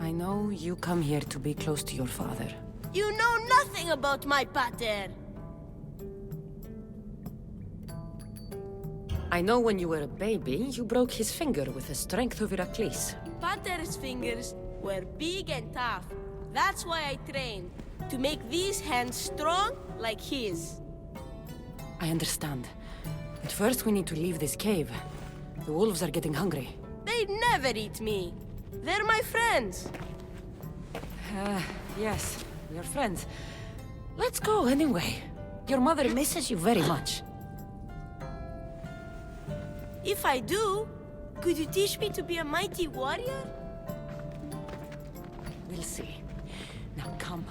I know you come here to be close to your father. You know nothing about my pater. I know when you were a baby, you broke his finger with the strength of Heracles. Pater's fingers were big and tough. That's why I trained, to make these hands strong like his. I understand. But first we need to leave this cave. The wolves are getting hungry. They'd never eat me. They're my friends. Yes, we're friends. Let's go anyway. Your mother misses you very much. If I do, could you teach me to be a mighty warrior? We'll see. Now come.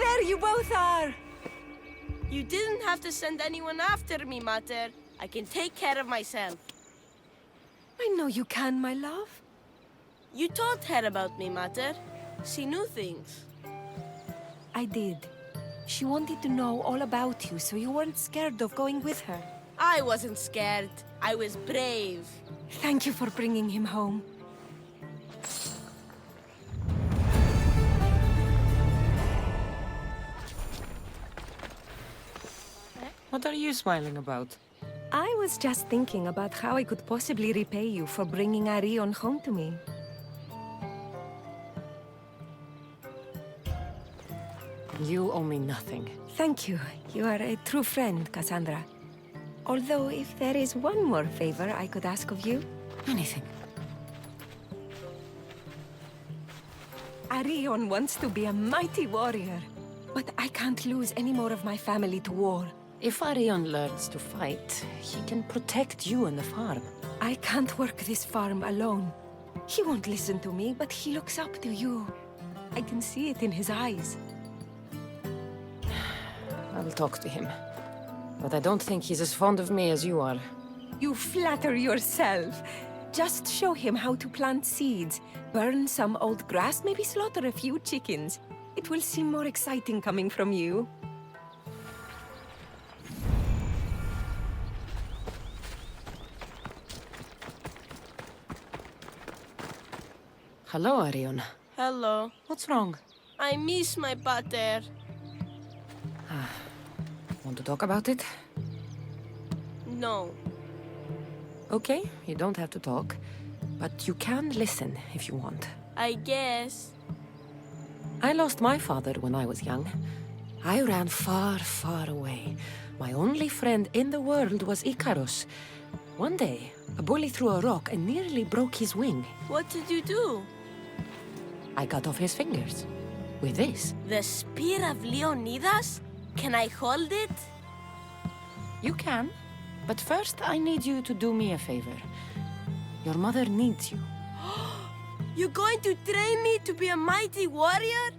There you both are! You didn't have to send anyone after me, Mater. I can take care of myself. I know you can, my love. You told her about me, Mater. She knew things. I did. She wanted to know all about you, so you weren't scared of going with her. I wasn't scared. I was brave. Thank you for bringing him home. What are you smiling about? I was just thinking about how I could possibly repay you for bringing Aegean home to me. You owe me nothing. Thank you. You are a true friend, Cassandra. Although, if there is one more favor I could ask of you... Anything. Aegean wants to be a mighty warrior. But I can't lose any more of my family to war. If Arion learns to fight, he can protect you and the farm. I can't work this farm alone. He won't listen to me, but he looks up to you. I can see it in his eyes. I'll talk to him. But I don't think he's as fond of me as you are. You flatter yourself. Just show him how to plant seeds, burn some old grass, maybe slaughter a few chickens. It will seem more exciting coming from you. Hello, Arion. Hello. What's wrong? I miss my pater. Want to talk about it? No. Okay, you don't have to talk. But you can listen if you want. I guess. I lost my father when I was young. I ran far, far away. My only friend in the world was Icarus. One day, a bully threw a rock and nearly broke his wing. What did you do? I cut off his fingers. With this. The spear of Leonidas? Can I hold it? You can. But first, I need you to do me a favor. Your mother needs you. You're going to train me to be a mighty warrior?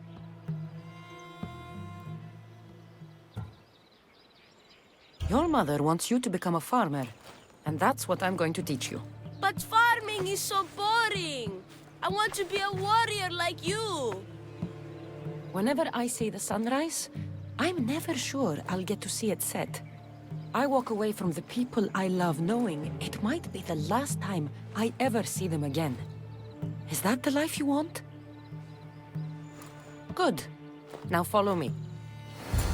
Your mother wants you to become a farmer. And that's what I'm going to teach you. But farming is so boring. I want to be a warrior like you. Whenever I see the sunrise, I'm never sure I'll get to see it set. I walk away from the people I love knowing it might be the last time I ever see them again. Is that the life you want? Good. Now follow me.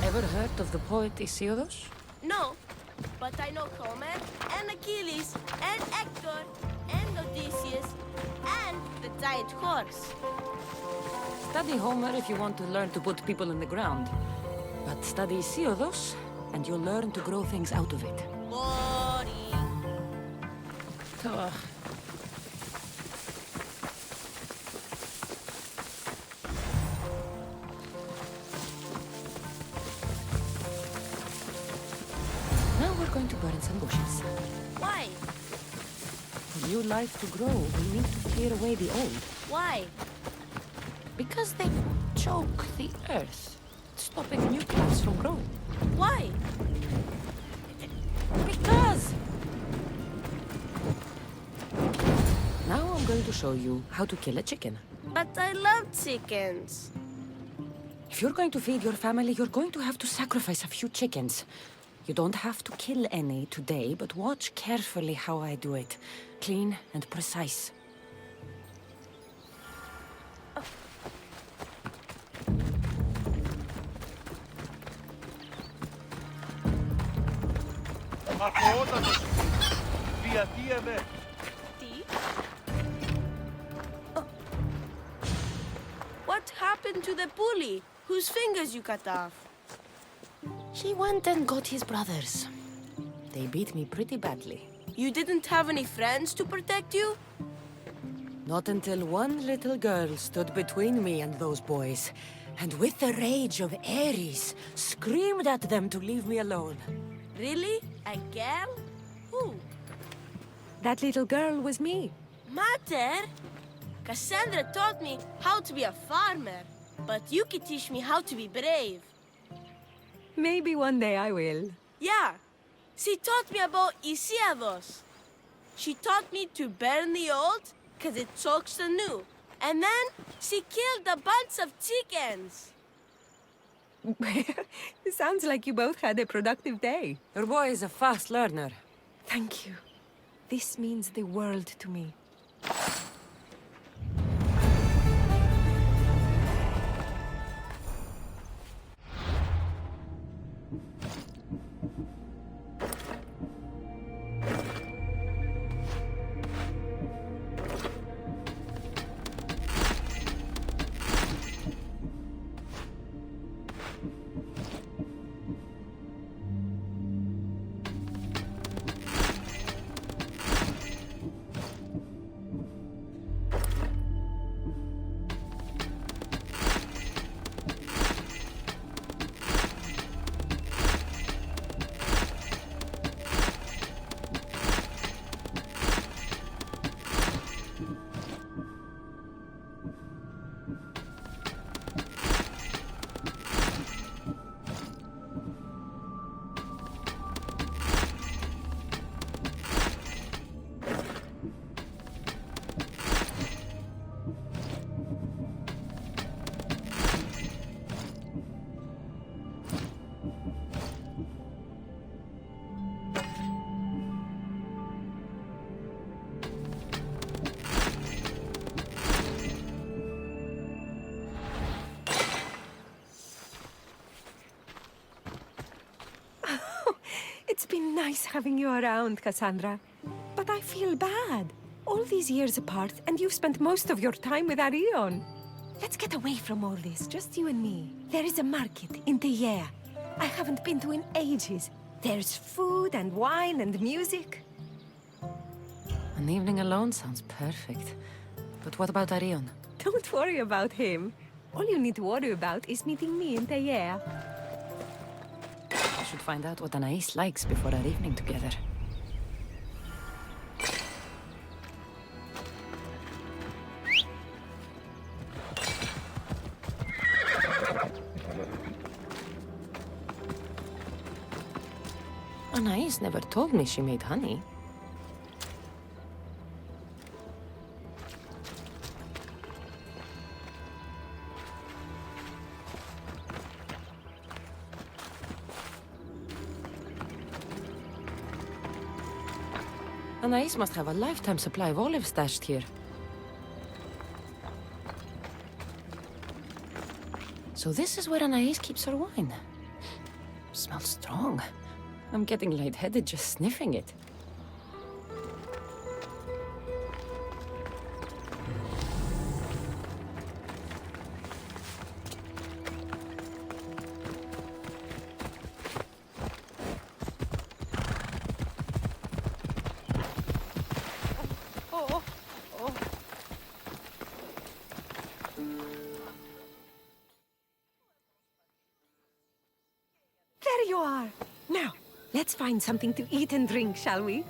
Ever heard of the poet Hesiodus? No, but I know Homer, and Achilles, and Hector, and Odysseus, and the giant horse. Study Homer if you want to learn to put people in the ground. But study Siodos, and you'll learn to grow things out of it. Boring. Ugh. Now we're going to burn some bushes. Why? For new life to grow, we need to clear away the old. Why? Because they choke the earth, stopping new plants from growing. Why? Because! Now I'm going to show you how to kill a chicken. But I love chickens. If you're going to feed your family, you're going to have to sacrifice a few chickens. You don't have to kill any today, but watch carefully how I do it. Clean and precise. What happened to the bully whose fingers you cut off? He went and got his brothers. They beat me pretty badly. You didn't have any friends to protect you? Not until one little girl stood between me and those boys, and with the rage of Ares, screamed at them to leave me alone. Really? A girl? Who? That little girl was me. Mater? Cassandra taught me how to be a farmer, but you can teach me how to be brave. Maybe one day I will. Yeah, she taught me about Isiados. She taught me to burn the old, because it chokes the new. And then she killed a bunch of chickens. It sounds like you both had a productive day. Your boy is a fast learner. Thank you. This means the world to me. It's been nice having you around, Cassandra. But I feel bad. All these years apart, and you've spent most of your time with Arion. Let's get away from all this, just you and me. There is a market in Theia. I haven't been to in ages. There's food and wine and music. An evening alone sounds perfect. But what about Arion? Don't worry about him. All you need to worry about is meeting me in Theia. I should find out what Anais likes before our evening together. Anais never told me she made honey. Anais must have a lifetime supply of olives stashed here. So this is where Anais keeps her wine. Smells strong. I'm getting lightheaded just sniffing it. you are. Now, let's find something to eat and drink, shall we?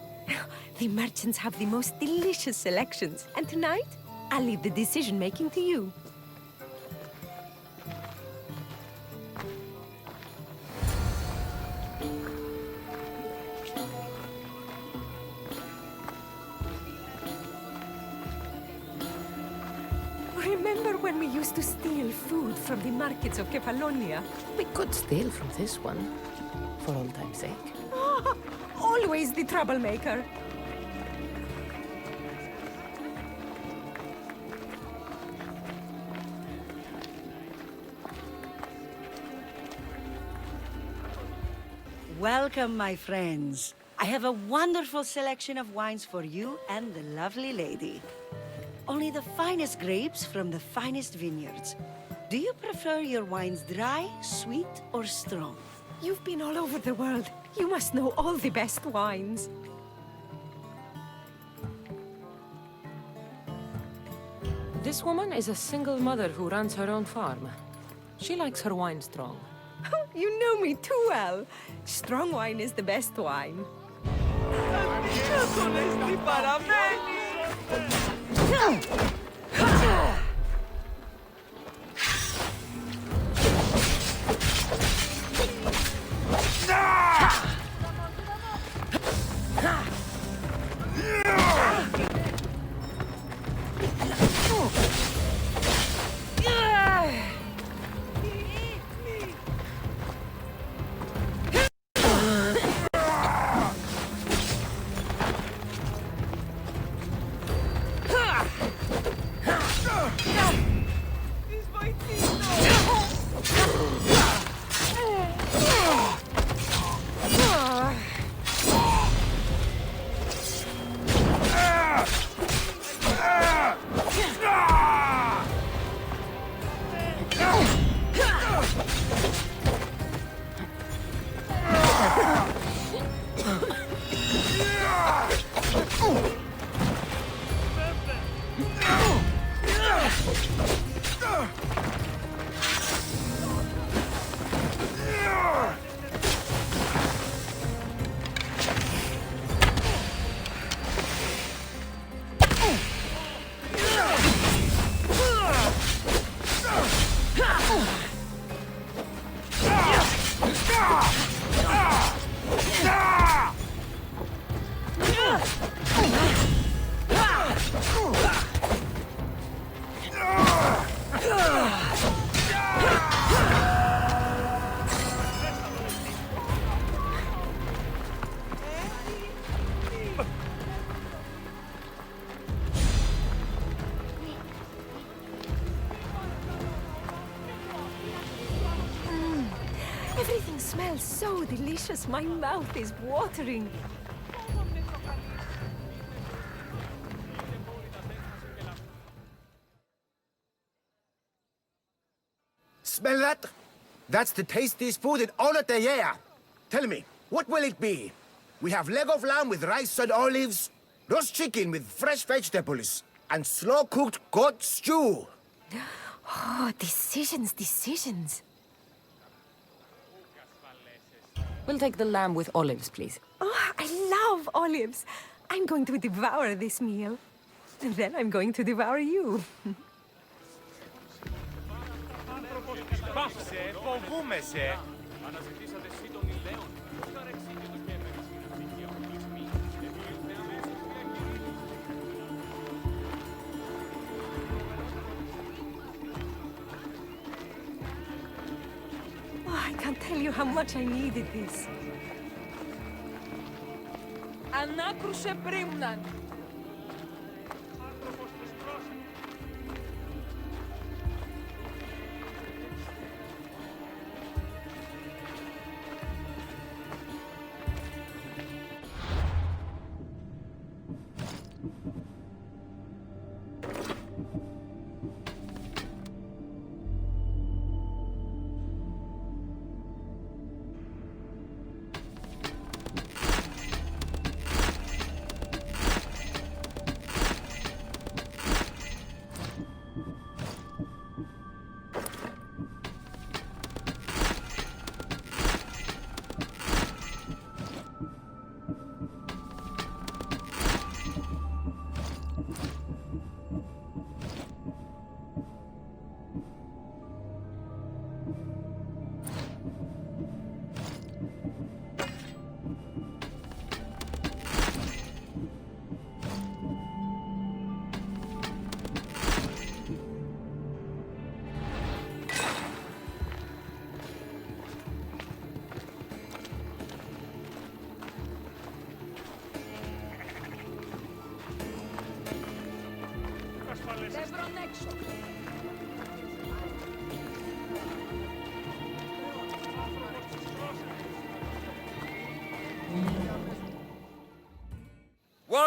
The merchants have the most delicious selections. And tonight, I'll leave the decision-making to you. Remember when we used to steal food from the markets of Kefalonia? We could steal from this one, for old time's sake. Always the troublemaker. Welcome, my friends. I have a wonderful selection of wines for you and the lovely lady. Only the finest grapes from the finest vineyards. Do you prefer your wines dry, sweet, or strong? You've been all over the world. You must know all the best wines. This woman is a single mother who runs her own farm. She likes her wine strong. You know me too well. Strong wine is the best wine. Everything smells so delicious. My mouth is watering. Smell that? That's the tastiest food in all of the year. Tell me, what will it be? We have leg of lamb with rice and olives, roast chicken with fresh vegetables, and slow-cooked goat stew. Oh, decisions, decisions. We'll take the lamb with olives, please. Oh, I love olives. I'm going to devour this meal. And then I'm going to devour you. Oh, I can't tell you how much I needed this. Ανάκρουσε πρίμναν.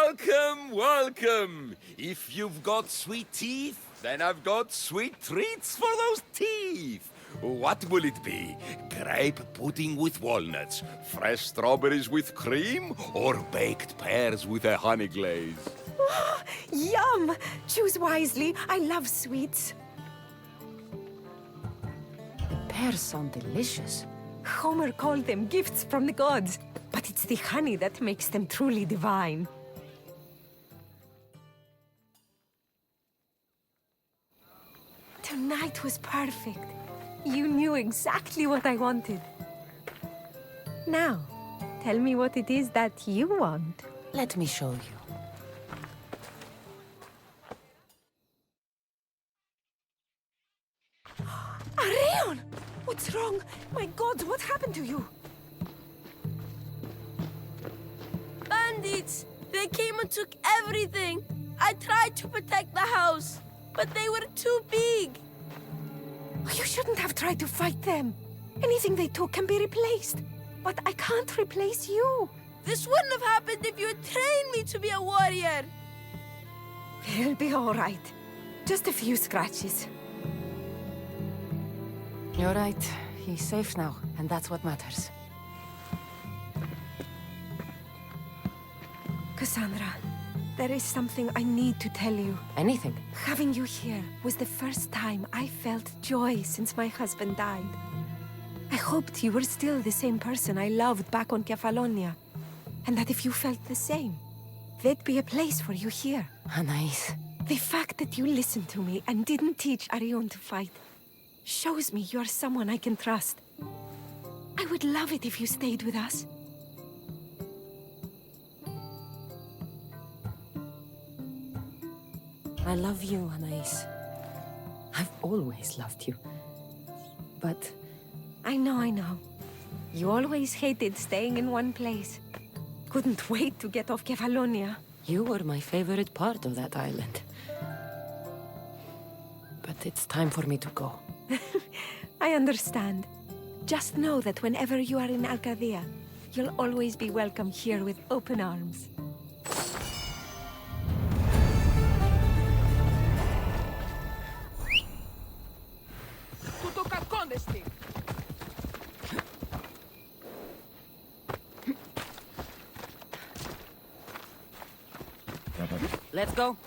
Welcome, welcome. If you've got sweet teeth, then I've got sweet treats for those teeth. What will it be? Grape pudding with walnuts, fresh strawberries with cream, or baked pears with a honey glaze? Yum! Choose wisely. I love sweets. Pears sound delicious. Homer called them gifts from the gods, but it's the honey that makes them truly divine. Tonight was perfect. You knew exactly what I wanted. Now, tell me what it is that you want. Let me show you. Arion! What's wrong? My God, what happened to you? Bandits! They came and took everything! I tried to protect the house, but they were too big! You shouldn't have tried to fight them. Anything they took can be replaced. But I can't replace you. This wouldn't have happened if you had trained me to be a warrior! It'll be all right. Just a few scratches. You're right. He's safe now, and that's what matters. Cassandra, there is something I need to tell you. Anything? Having you here was the first time I felt joy since my husband died. I hoped you were still the same person I loved back on Kefalonia, and that if you felt the same, there'd be a place for you here. Anais. The fact that you listened to me and didn't teach Arion to fight shows me you're someone I can trust. I would love it if you stayed with us. I love you, Anais. I've always loved you. But... I know. You always hated staying in one place. Couldn't wait to get off Kefalonia. you were my favorite part of that island. But it's time for me to go. I understand. Just know that whenever you are in Arcadia, you'll always be welcome here with open arms. Let's go.